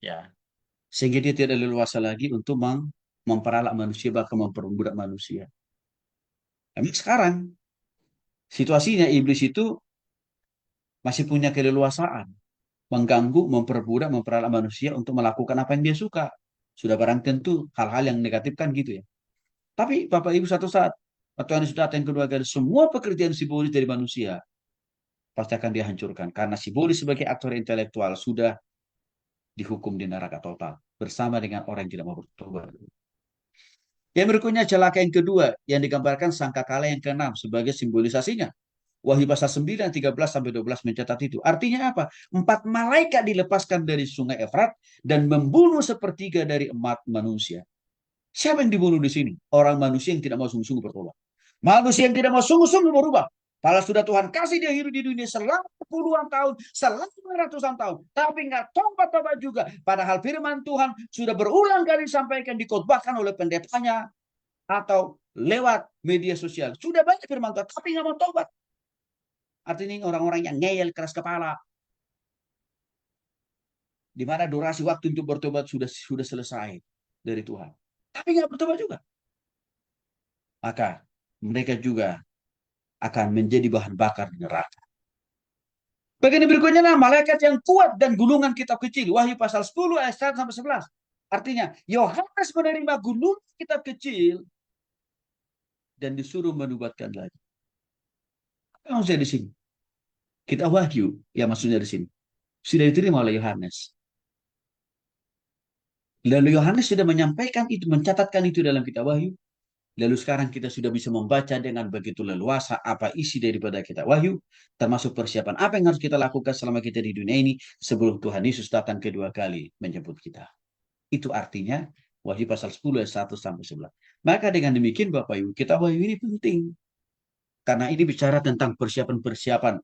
Ya, sehingga dia tidak leluasa lagi untuk memperalat manusia bahkan memperbudak manusia. Tapi sekarang situasinya iblis itu masih punya keleluasaan mengganggu, memperbudak, memperalat manusia untuk melakukan apa yang dia suka. Sudah barang tentu hal-hal yang negatif kan gitu ya. Tapi Bapak Ibu satu saat atau yang sudah yang kedua kali semua pekerjaan simbolis dari manusia pasti akan dihancurkan karena simbolis sebagai aktor intelektual sudah dihukum di neraka total bersama dengan orang yang tidak mau bertobat. Yang berikutnya celaka yang kedua yang digambarkan sangkakala yang keenam sebagai simbolisasinya. Wahyu pasal 9, 13 sampai 12 mencatat itu. Artinya apa? 4 malaikat dilepaskan dari sungai Efrat dan membunuh sepertiga dari umat manusia. Siapa yang dibunuh di sini? Orang manusia yang tidak mau sungguh-sungguh bertobat. Manusia yang tidak mau sungguh-sungguh berubah. Padahal sudah Tuhan kasih dia hidup di dunia selama puluhan tahun, selama ratusan tahun. Tapi nggak tobat-tobat juga. Padahal firman Tuhan sudah berulang kali disampaikan, dikotbahkan oleh pendetanya atau lewat media sosial. Sudah banyak firman Tuhan, tapi nggak mau tobat. Artinya orang-orang yang ngeyel, keras kepala. Di mana durasi waktu untuk bertobat sudah selesai dari Tuhan. Tapi nggak bertobat juga. Maka mereka juga akan menjadi bahan bakar di neraka. Bagian berikutnya adalah malaikat yang kuat dan gulungan kitab kecil. Wahyu pasal 10 ayat 1 sampai 11. Artinya, Yohanes menerima gulungan kitab kecil dan disuruh menubatkan lagi. Apa maksudnya di sini? Kitab Wahyu, ya maksudnya di sini. Sudah diterima oleh Yohanes. Lalu Yohanes sudah menyampaikan itu, mencatatkan itu dalam kitab Wahyu. Lalu sekarang kita sudah bisa membaca dengan begitu leluasa apa isi daripada kitab Wahyu, termasuk persiapan apa yang harus kita lakukan selama kita di dunia ini sebelum Tuhan Yesus datang kedua kali menjemput kita. Itu artinya Wahyu pasal 10 ayat 1 sampai 11. Maka dengan demikian Bapak Ibu, kitab Wahyu ini penting. Karena ini bicara tentang persiapan-persiapan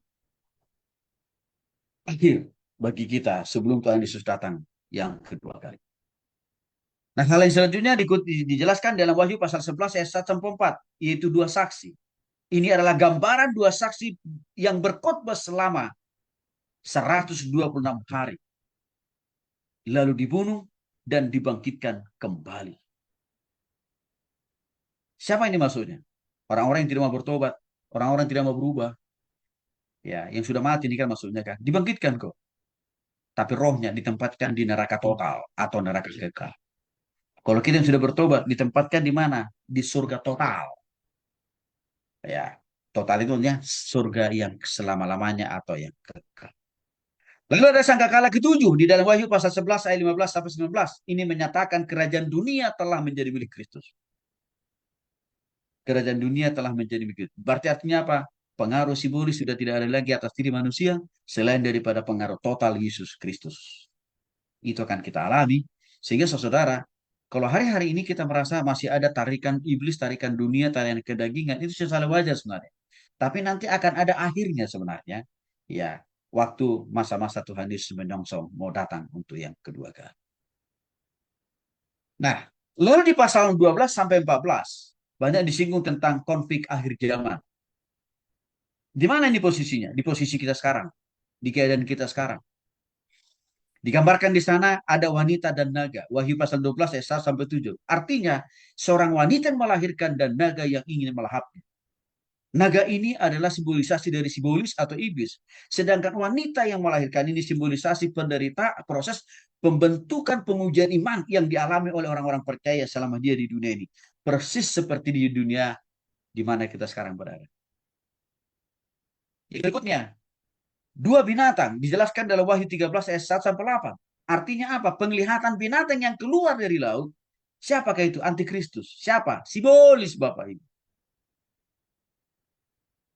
akhir bagi kita sebelum Tuhan Yesus datang yang kedua kali. Nah, hal yang selanjutnya dijelaskan dalam Wahyu pasal 11 ayat 1 sampai 4, yaitu dua saksi. Ini adalah gambaran dua saksi yang berkhotbah selama 126 hari. Lalu dibunuh dan dibangkitkan kembali. Siapa ini maksudnya? Orang-orang yang tidak mau bertobat, orang-orang yang tidak mau berubah. Ya, yang sudah mati ini kan maksudnya kan. Dibangkitkan kok. Tapi rohnya ditempatkan di neraka total atau neraka kekal. Kalau kita yang sudah bertobat ditempatkan di mana? Di surga total. Ya, total itu artinya surga yang selama-lamanya atau yang kekal. Lalu ada sangkakala ketujuh di dalam Wahyu pasal 11 ayat 15 sampai 19. Ini menyatakan kerajaan dunia telah menjadi milik Kristus. Kerajaan dunia telah menjadi milik Kristus. Berarti artinya apa? Pengaruh simbolis sudah tidak ada lagi atas diri manusia selain daripada pengaruh total Yesus Kristus. Itu akan kita alami. Sehingga saudara, kalau hari-hari ini kita merasa masih ada tarikan iblis, tarikan dunia, tarikan kedagingan, itu sesuatu wajar sebenarnya. Tapi nanti akan ada akhirnya sebenarnya. Ya, waktu masa-masa Tuhan Yesus menyongsong mau datang untuk yang kedua kali. Nah, lalu di pasal 12 sampai 14 banyak disinggung tentang konflik akhir zaman. Di mana ini posisinya? Di posisi kita sekarang, di keadaan kita sekarang. Digambarkan di sana ada wanita dan naga. Wahyu pasal 12 ayat 1 sampai 7. Artinya, seorang wanita yang melahirkan dan naga yang ingin melahapnya. Naga ini adalah simbolisasi dari simbolis atau iblis. Sedangkan wanita yang melahirkan ini simbolisasi penderita proses pembentukan pengujian iman yang dialami oleh orang-orang percaya selama dia di dunia ini. Persis seperti di dunia di mana kita sekarang berada. Yang berikutnya, dua binatang dijelaskan dalam Wahyu 13 ayat 1 sampai 8. Artinya apa? Penglihatan binatang yang keluar dari laut. Siapakah itu? Antikristus. Siapa? Simbolis Bapak Ibu.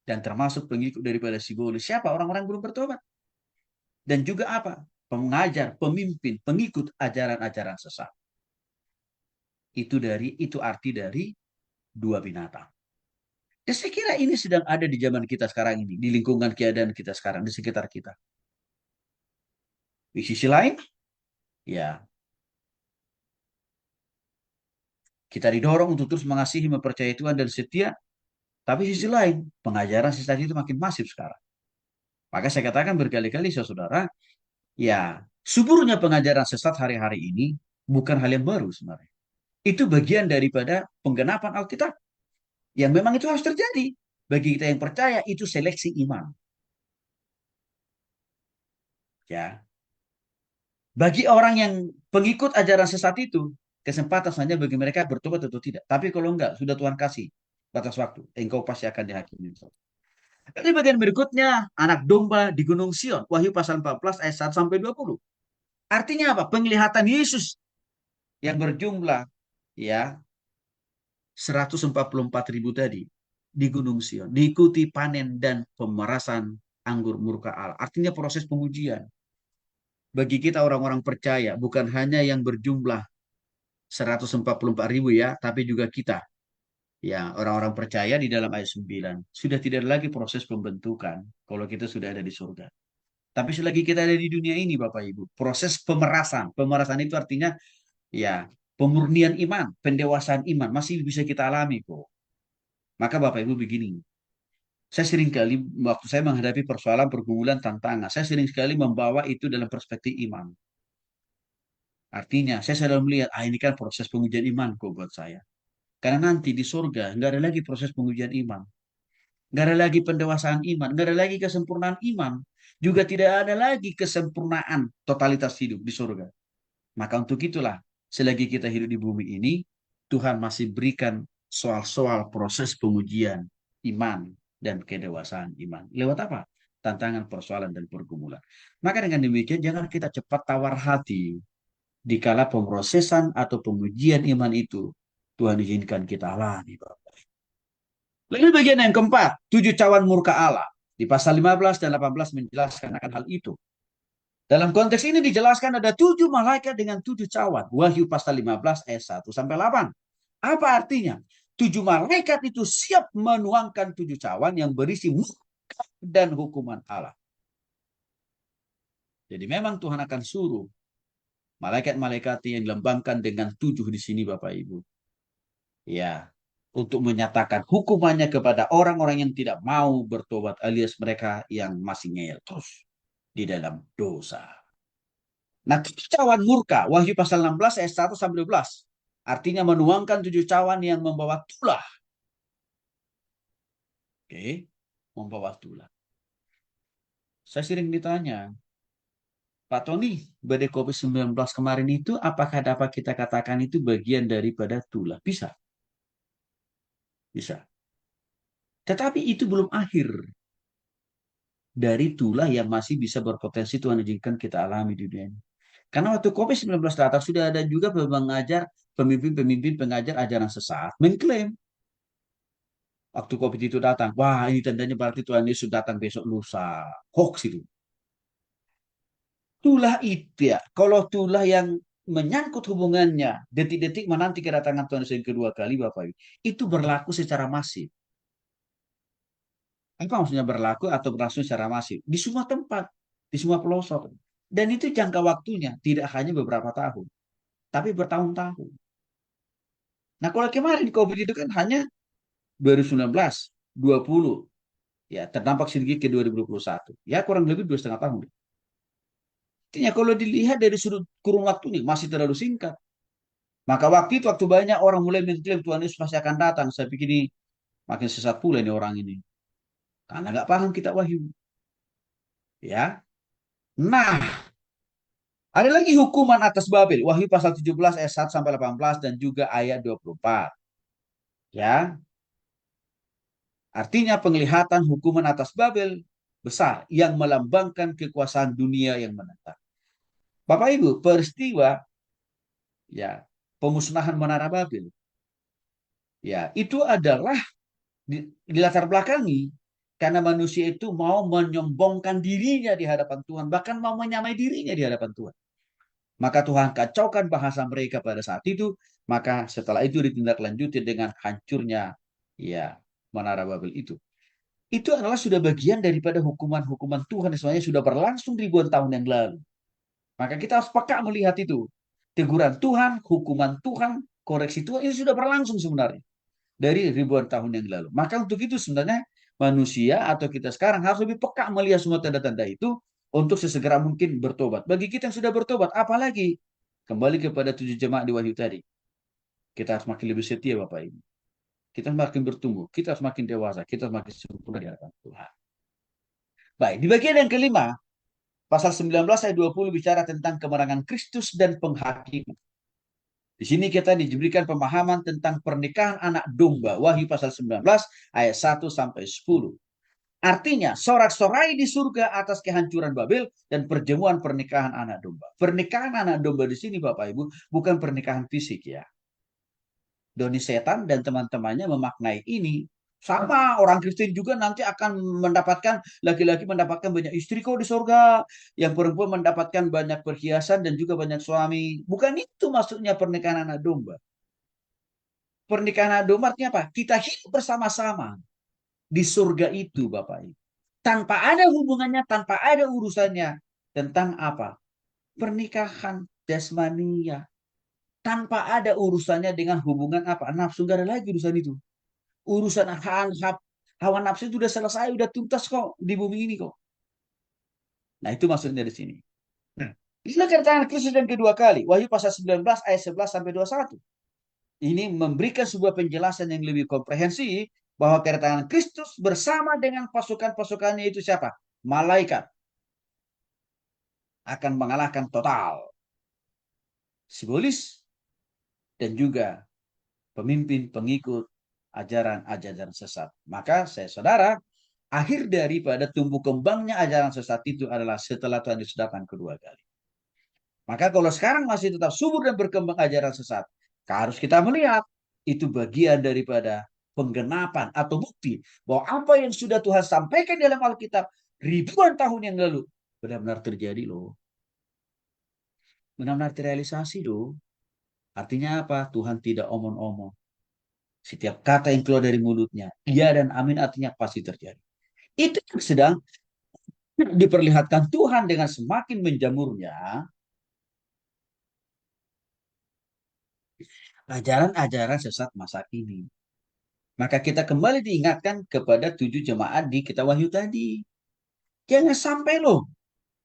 Dan termasuk pengikut daripada simbolis. Siapa? Orang-orang belum bertobat. Dan juga apa? Pengajar, pemimpin, pengikut ajaran-ajaran sesat. Itu arti dari dua binatang. Dan saya kira ini sedang ada di zaman kita sekarang ini, di lingkungan keadaan kita sekarang, di sekitar kita. Di sisi lain, ya kita didorong untuk terus mengasihi, mempercayai Tuhan dan setia. Tapi sisi lain, pengajaran sesat itu makin masif sekarang. Maka saya katakan berkali-kali, saudara, ya suburnya pengajaran sesat hari-hari ini bukan hal yang baru sebenarnya. Itu bagian daripada penggenapan Alkitab. Yang memang itu harus terjadi. Bagi kita yang percaya, itu seleksi iman. Ya, bagi orang yang pengikut ajaran sesat itu, kesempatan saja bagi mereka bertobat atau tidak. Tapi kalau enggak, sudah Tuhan kasih batas waktu. Engkau pasti akan dihakimi. Jadi bagian berikutnya, anak domba di Gunung Sion. Wahyu pasal 14 ayat 1 sampai 20. Artinya apa? Penglihatan Yesus yang berjumlah ya 144.000 tadi di Gunung Sion. Diikuti panen dan pemerasan anggur murka Allah. Artinya proses pengujian. Bagi kita orang-orang percaya, bukan hanya yang berjumlah 144.000 ya, tapi juga kita. Ya, orang-orang percaya di dalam ayat 9. Sudah tidak lagi proses pembentukan kalau kita sudah ada di surga. Tapi selagi kita ada di dunia ini, Bapak Ibu, proses pemerasan. Pemerasan itu artinya ya pemurnian iman, pendewasaan iman masih bisa kita alami kok. Maka Bapak Ibu begini, saya sering kali waktu saya menghadapi persoalan pergumulan tantangan, saya sering sekali membawa itu dalam perspektif iman. Artinya, saya selalu melihat, ini kan proses pengujian iman kok buat saya. Karena nanti di surga nggak ada lagi proses pengujian iman, nggak ada lagi pendewasaan iman, nggak ada lagi kesempurnaan iman, juga tidak ada lagi kesempurnaan totalitas hidup di surga. Maka untuk itulah, selagi kita hidup di bumi ini, Tuhan masih berikan soal-soal proses pengujian iman dan kedewasaan iman. Lewat apa? Tantangan, persoalan, dan pergumulan. Maka dengan demikian, jangan kita cepat tawar hati. Dikala pemrosesan atau pengujian iman itu, Tuhan izinkan kita alami. Lalu bagian yang keempat, 7 cawan murka Allah. Di pasal 15 dan 18 menjelaskan akan hal itu. Dalam konteks ini dijelaskan ada 7 malaikat dengan 7 cawan. Wahyu pasal 15 ayat 1 sampai 8. Apa artinya? 7 malaikat itu siap menuangkan 7 cawan yang berisi murka dan hukuman Allah. Jadi memang Tuhan akan suruh malaikat-malaikat yang dilambangkan dengan 7 di sini Bapak Ibu. Ya, untuk menyatakan hukumannya kepada orang-orang yang tidak mau bertobat alias mereka yang masih ngeyel terus. di dalam dosa. Nah, cawan murka, Wahyu pasal 16 ayat 1 sampai 12. Artinya menuangkan 7 cawan yang membawa tulah. Oke, membawa tulah. Saya sering ditanya, Pak Tony, badai COVID-19 kemarin itu apakah dapat kita katakan itu bagian daripada tulah? Bisa, bisa. Tetapi itu belum akhir dari tulah yang masih bisa berpotensi Tuhan izinkan kita alami di dunia ini. Karena waktu COVID-19 datang sudah ada juga pengajar, pemimpin-pemimpin pengajar ajaran sesat mengklaim waktu COVID itu datang, wah ini tandanya berarti Tuhan Yesus datang besok lusa. Hoax itu. Tulah itu ya, kalau tulah yang menyangkut hubungannya detik-detik menanti kedatangan Tuhan Yesus yang kedua kali, Bapak Ibu, itu berlaku secara masif. Apa maksudnya berlaku atau berlangsung secara masif? Di semua tempat, di semua pelosok. Dan itu jangka waktunya tidak hanya beberapa tahun, tapi bertahun-tahun. Nah, kalau kemarin COVID itu kan hanya 2019, 20, ya terdampak sedikit ke 2021. Ya kurang lebih 2,5 tahun. Artinya kalau dilihat dari sudut kurun waktunya masih terlalu singkat. Maka waktu itu waktu banyak orang mulai mengklaim Tuhan Yesus pasti akan datang. Saya pikir ini makin sesat pula ini orang ini. Karena nggak paham kitab Wahyu. Ya. Nah, ada lagi hukuman atas Babel. Wahyu pasal 17 ayat 1 sampai 18 dan juga ayat 24. Ya. Artinya penglihatan hukuman atas Babel besar yang melambangkan kekuasaan dunia yang menetap. Bapak Ibu, peristiwa ya pemusnahan Menara Babel ya itu adalah di latar belakangi karena manusia itu mau menyombongkan dirinya di hadapan Tuhan, bahkan mau menyamai dirinya di hadapan Tuhan. Maka Tuhan kacaukan bahasa mereka pada saat itu, maka setelah itu ditindaklanjuti dengan hancurnya ya Menara Babel itu. Itu adalah sudah bagian daripada hukuman-hukuman Tuhan yang sebenarnya sudah berlangsung ribuan tahun yang lalu. Maka kita harus peka melihat itu. Teguran Tuhan, hukuman Tuhan, koreksi Tuhan itu sudah berlangsung sebenarnya dari ribuan tahun yang lalu. Maka untuk itu sebenarnya manusia atau kita sekarang harus lebih peka melihat semua tanda-tanda itu untuk sesegera mungkin bertobat. Bagi kita yang sudah bertobat, apalagi kembali kepada 7 jemaat di Wahyu tadi. Kita harus makin lebih setia Bapak Ibu. Kita makin bertumbuh, kita harus makin dewasa, kita harus makin sempurna di hadapan Tuhan. Baik, di bagian yang kelima, pasal 19 ayat 20 bicara tentang kemenangan Kristus dan penghakiman. Di sini kita diberikan pemahaman tentang pernikahan anak domba. Wahyu pasal 19 ayat 1 sampai 10. Artinya, sorak-sorai di surga atas kehancuran Babel dan perjamuan pernikahan anak domba. Pernikahan anak domba di sini Bapak Ibu bukan pernikahan fisik ya. Doni Setan dan teman-temannya memaknai ini. Sama orang Kristen juga nanti akan mendapatkan, laki-laki mendapatkan banyak istri kok di surga. Yang perempuan mendapatkan banyak perhiasan dan juga banyak suami. Bukan itu maksudnya pernikahan anak domba. Pernikahan anak domba artinya apa? Kita hidup bersama-sama di surga itu Bapak Ibu. Tanpa ada hubungannya, tanpa ada urusannya tentang apa? Pernikahan jasmania. Tanpa ada urusannya dengan hubungan apa? Nafsu, nggak ada lagi urusan itu. Urusan hawa nafsu itu sudah selesai, sudah tuntas kok di bumi ini kok. Nah itu maksudnya di sini. Nah, inilah kedatangan Kristus yang kedua kali. Wahyu pasal 19 ayat 11 sampai 21. Ini memberikan sebuah penjelasan yang lebih komprehensif bahwa kedatangan Kristus bersama dengan pasukan-pasukannya itu siapa? Malaikat akan mengalahkan total simbolis dan juga pemimpin pengikut ajaran-ajaran sesat. Maka saya saudara, akhir daripada tumbuh kembangnya ajaran sesat itu adalah setelah Tuhan Yesus datang kedua kali. Maka kalau sekarang masih tetap subur dan berkembang ajaran sesat, harus kita melihat itu bagian daripada penggenapan atau bukti bahwa apa yang sudah Tuhan sampaikan dalam Alkitab ribuan tahun yang lalu benar-benar terjadi loh. Benar-benar terrealisasi loh. Artinya apa? Tuhan tidak omong-omong. Setiap kata yang keluar dari mulutnya, iya dan amin artinya pasti terjadi. Itu yang sedang diperlihatkan Tuhan dengan semakin menjamurnya ajaran-ajaran sesat masa kini. Maka kita kembali diingatkan kepada 7 jemaat di kitab Wahyu tadi. Jangan sampai loh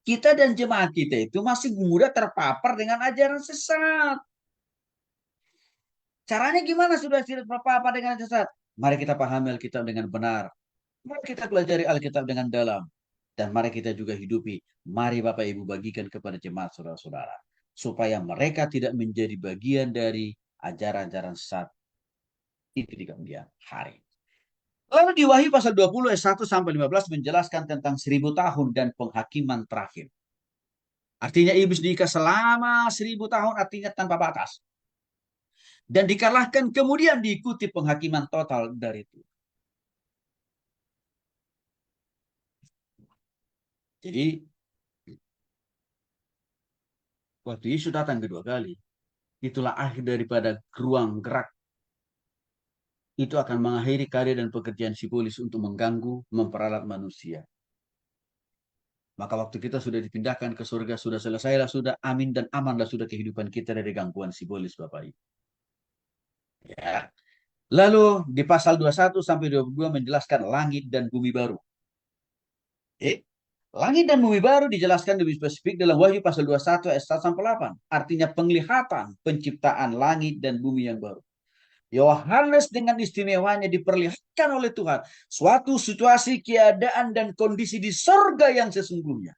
Kita dan jemaat kita itu masih mudah terpapar dengan ajaran sesat. Caranya gimana sudah tidak terpapar dengan ajaran sesat? Mari kita pahami Alkitab dengan benar. Mari kita pelajari Alkitab dengan dalam. Dan mari kita juga hidupi. Mari Bapak Ibu bagikan kepada jemaat saudara-saudara. Supaya mereka tidak menjadi bagian dari ajaran-ajaran sesat itu di kemudian hari. Lalu di Wahyu pasal 20 ayat 1 sampai 15 menjelaskan tentang 1000 tahun dan penghakiman terakhir. Artinya iblis diikat selama 1000 tahun, artinya tanpa batas. Dan dikalahkan kemudian diikuti penghakiman total dari itu. Jadi waktu Yesus datang kedua kali, itulah akhir daripada ruang gerak. Itu akan mengakhiri karya dan pekerjaan si iblis untuk mengganggu, memperalat manusia. Maka waktu kita sudah dipindahkan ke surga, sudah selesailah, sudah amin dan amanlah sudah kehidupan kita dari gangguan si iblis, Bapak Ibu. Ya. Lalu di pasal 21 sampai 22 menjelaskan langit dan bumi baru. Langit dan bumi baru dijelaskan lebih spesifik dalam Wahyu pasal 21 ayat 1 sampai 8. Artinya penglihatan penciptaan langit dan bumi yang baru. Yohanes dengan istimewanya diperlihatkan oleh Tuhan suatu situasi, keadaan, dan kondisi di surga yang sesungguhnya.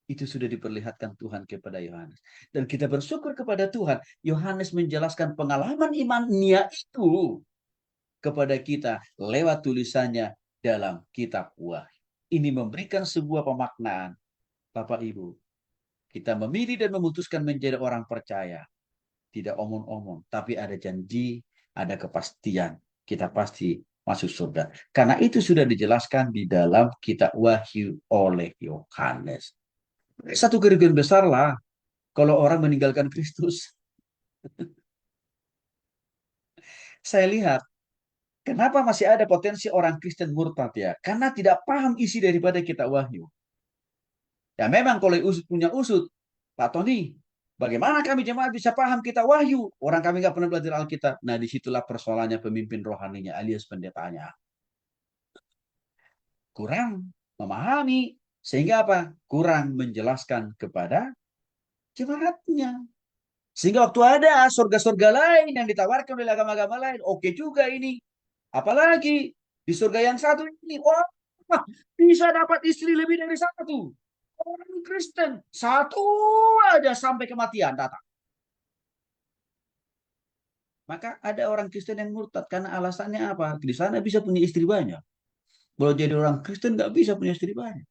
Itu sudah diperlihatkan Tuhan kepada Yohanes. Dan kita bersyukur kepada Tuhan, Yohanes menjelaskan pengalaman imannya itu kepada kita lewat tulisannya dalam kitab Wahyu. Ini memberikan sebuah pemaknaan, Bapak Ibu. Kita memilih dan memutuskan menjadi orang percaya. Tidak omong-omong, tapi ada janji, ada kepastian. Kita pasti masuk surga. Karena itu sudah dijelaskan di dalam kitab Wahyu oleh Yohanes. Satu kerugian besar lah kalau orang meninggalkan Kristus. Saya lihat, kenapa masih ada potensi orang Kristen murtad ya? Karena tidak paham isi daripada kitab Wahyu. Ya memang kalau usut punya usut, Pak Tony, bagaimana kami jemaat bisa paham kitab Wahyu? Orang kami nggak pernah belajar Alkitab. Nah disitulah persoalannya pemimpin rohaninya alias pendetanya. Kurang memahami. Sehingga apa? Kurang menjelaskan kepada jemaatnya. Sehingga waktu ada surga-surga lain yang ditawarkan oleh agama-agama lain, oke juga ini. Apalagi di surga yang satu ini, wah, bisa dapat istri lebih dari satu. Orang Kristen, satu aja sampai kematian datang. Maka ada orang Kristen yang murtad karena alasannya apa? Di sana bisa punya istri banyak. Kalau jadi orang Kristen nggak bisa punya istri banyak.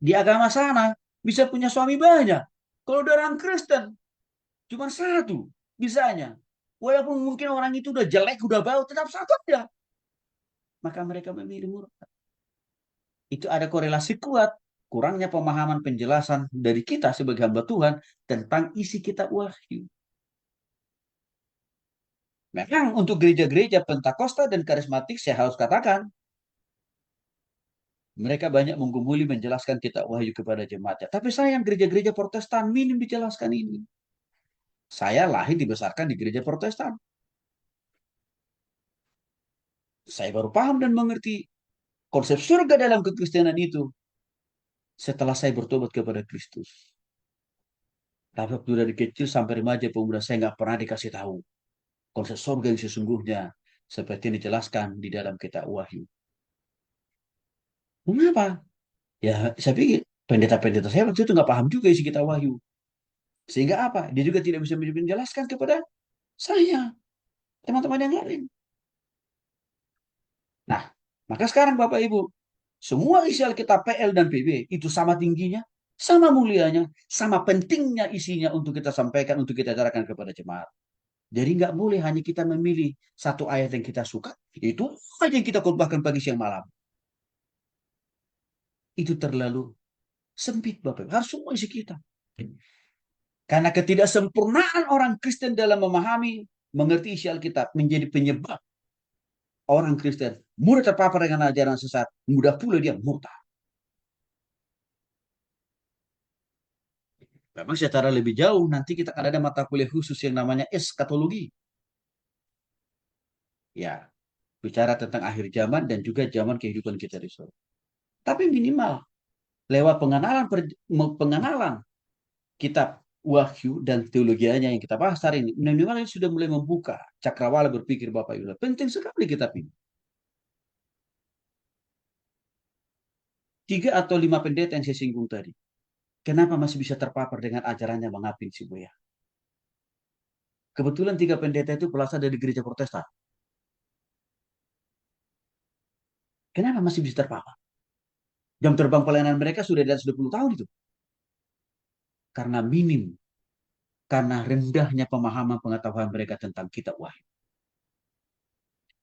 Di agama sana bisa punya suami banyak. Kalau orang Kristen cuma satu bisanya. Walaupun mungkin orang itu udah jelek, udah bau, tetap satu aja. Maka mereka memilih murtad. Itu ada korelasi kuat. Kurangnya pemahaman penjelasan dari kita sebagai hamba Tuhan tentang isi kitab Wahyu. Memang untuk gereja-gereja Pentakosta dan karismatik saya harus katakan, mereka banyak menggumuli menjelaskan kitab Wahyu kepada jemaatnya. Tapi sayang gereja-gereja Protestan minim dijelaskan ini. Saya lahir dibesarkan di gereja Protestan. Saya baru paham dan mengerti konsep surga dalam kekristenan itu setelah saya bertobat kepada Kristus. Tapi waktu dari kecil sampai remaja pemuda saya nggak pernah dikasih tahu konsep surga yang sesungguhnya seperti yang dijelaskan di dalam kitab Wahyu. Mengapa? Ya, saya pikir pendeta-pendeta saya waktu itu nggak paham juga isi kitab Wahyu. Sehingga apa? Dia juga tidak bisa menjelaskan kepada saya, teman-teman yang lain. Nah, maka sekarang Bapak Ibu, semua isi Alkitab PL dan PB itu sama tingginya, sama mulianya, sama pentingnya isinya untuk kita sampaikan, untuk kita ajarkan kepada jemaat. Jadi nggak boleh hanya kita memilih satu ayat yang kita suka, itu aja yang kita khotbahkan pagi siang malam. Itu terlalu sempit Bapak. Harus semua isi kita. Karena ketidaksempurnaan orang Kristen dalam memahami, mengerti isi Alkitab menjadi penyebab orang Kristen mudah terpapar dengan ajaran sesat, mudah pula dia murtad. Memang secara lebih jauh nanti kita akan ada mata kuliah khusus yang namanya eskatologi. Ya, bicara tentang akhir zaman dan juga zaman kehidupan kita di surga. Tapi minimal lewat pengenalan kitab Wahyu dan teologianya yang kita bahas hari ini, minimal ini sudah mulai membuka cakrawala berpikir Bapak Ibu. Penting sekali kitab ini. 3 atau 5 pendeta yang saya singgung tadi. Kenapa masih bisa terpapar dengan ajarannya Bang Apin Sibuya? Kebetulan 3 pendeta itu berasal dari gereja Protestan. Kenapa masih bisa terpapar? Jam terbang pelayanan mereka sudah di atas 20 tahun itu. Karena minim, karena rendahnya pemahaman pengetahuan mereka tentang kitab Wahyu.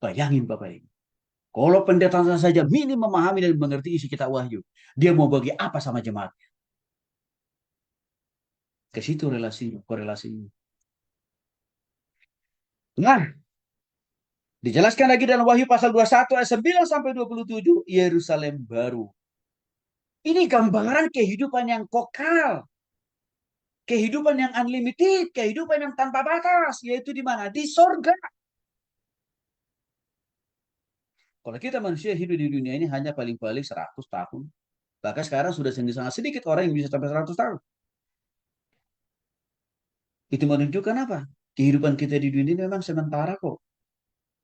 Bayangin Bapak Ibu. Kalau pendeta saja minim memahami dan mengerti isi kitab Wahyu, dia mau bagi apa sama jemaat? Ke situ korelasinya. Nah, dijelaskan lagi dalam Wahyu pasal 21 ayat 9 sampai 27, Yerusalem baru. Ini gambaran kehidupan yang kokal, kehidupan yang unlimited, kehidupan yang tanpa batas, yaitu di mana? Di sorga. Kalau kita manusia hidup di dunia ini hanya paling-paling 100 tahun. Bahkan sekarang sudah sangat sedikit orang yang bisa sampai 100 tahun. Itu menunjukkan apa? Kehidupan kita di dunia ini memang sementara kok.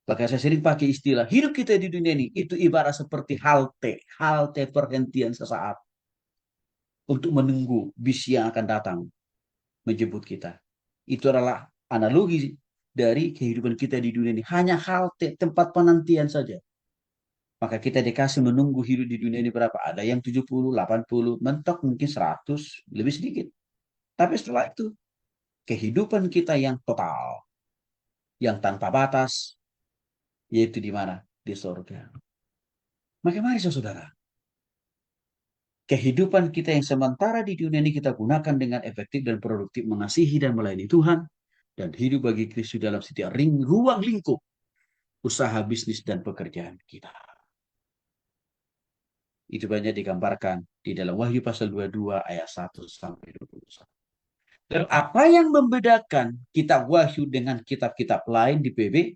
Maka saya sering pakai istilah, hidup kita di dunia ini itu ibarat seperti halte perhentian sesaat untuk menunggu bis yang akan datang menjemput kita. Itu adalah analogi dari kehidupan kita di dunia ini. Hanya halte, tempat penantian saja. Maka kita dikasih menunggu hidup di dunia ini berapa? Ada yang 70, 80, mentok mungkin 100, lebih sedikit. Tapi setelah itu, kehidupan kita yang total, yang tanpa batas, yaitu di mana? Di surga. Maka mari saudara, kehidupan kita yang sementara di dunia ini kita gunakan dengan efektif dan produktif mengasihi dan melayani Tuhan dan hidup bagi Kristus dalam setiap ruang lingkup usaha, bisnis, dan pekerjaan kita. Itu banyak digambarkan di dalam Wahyu pasal 22 ayat 1 sampai 21. Dan apa yang membedakan kitab Wahyu dengan kitab-kitab lain di PB?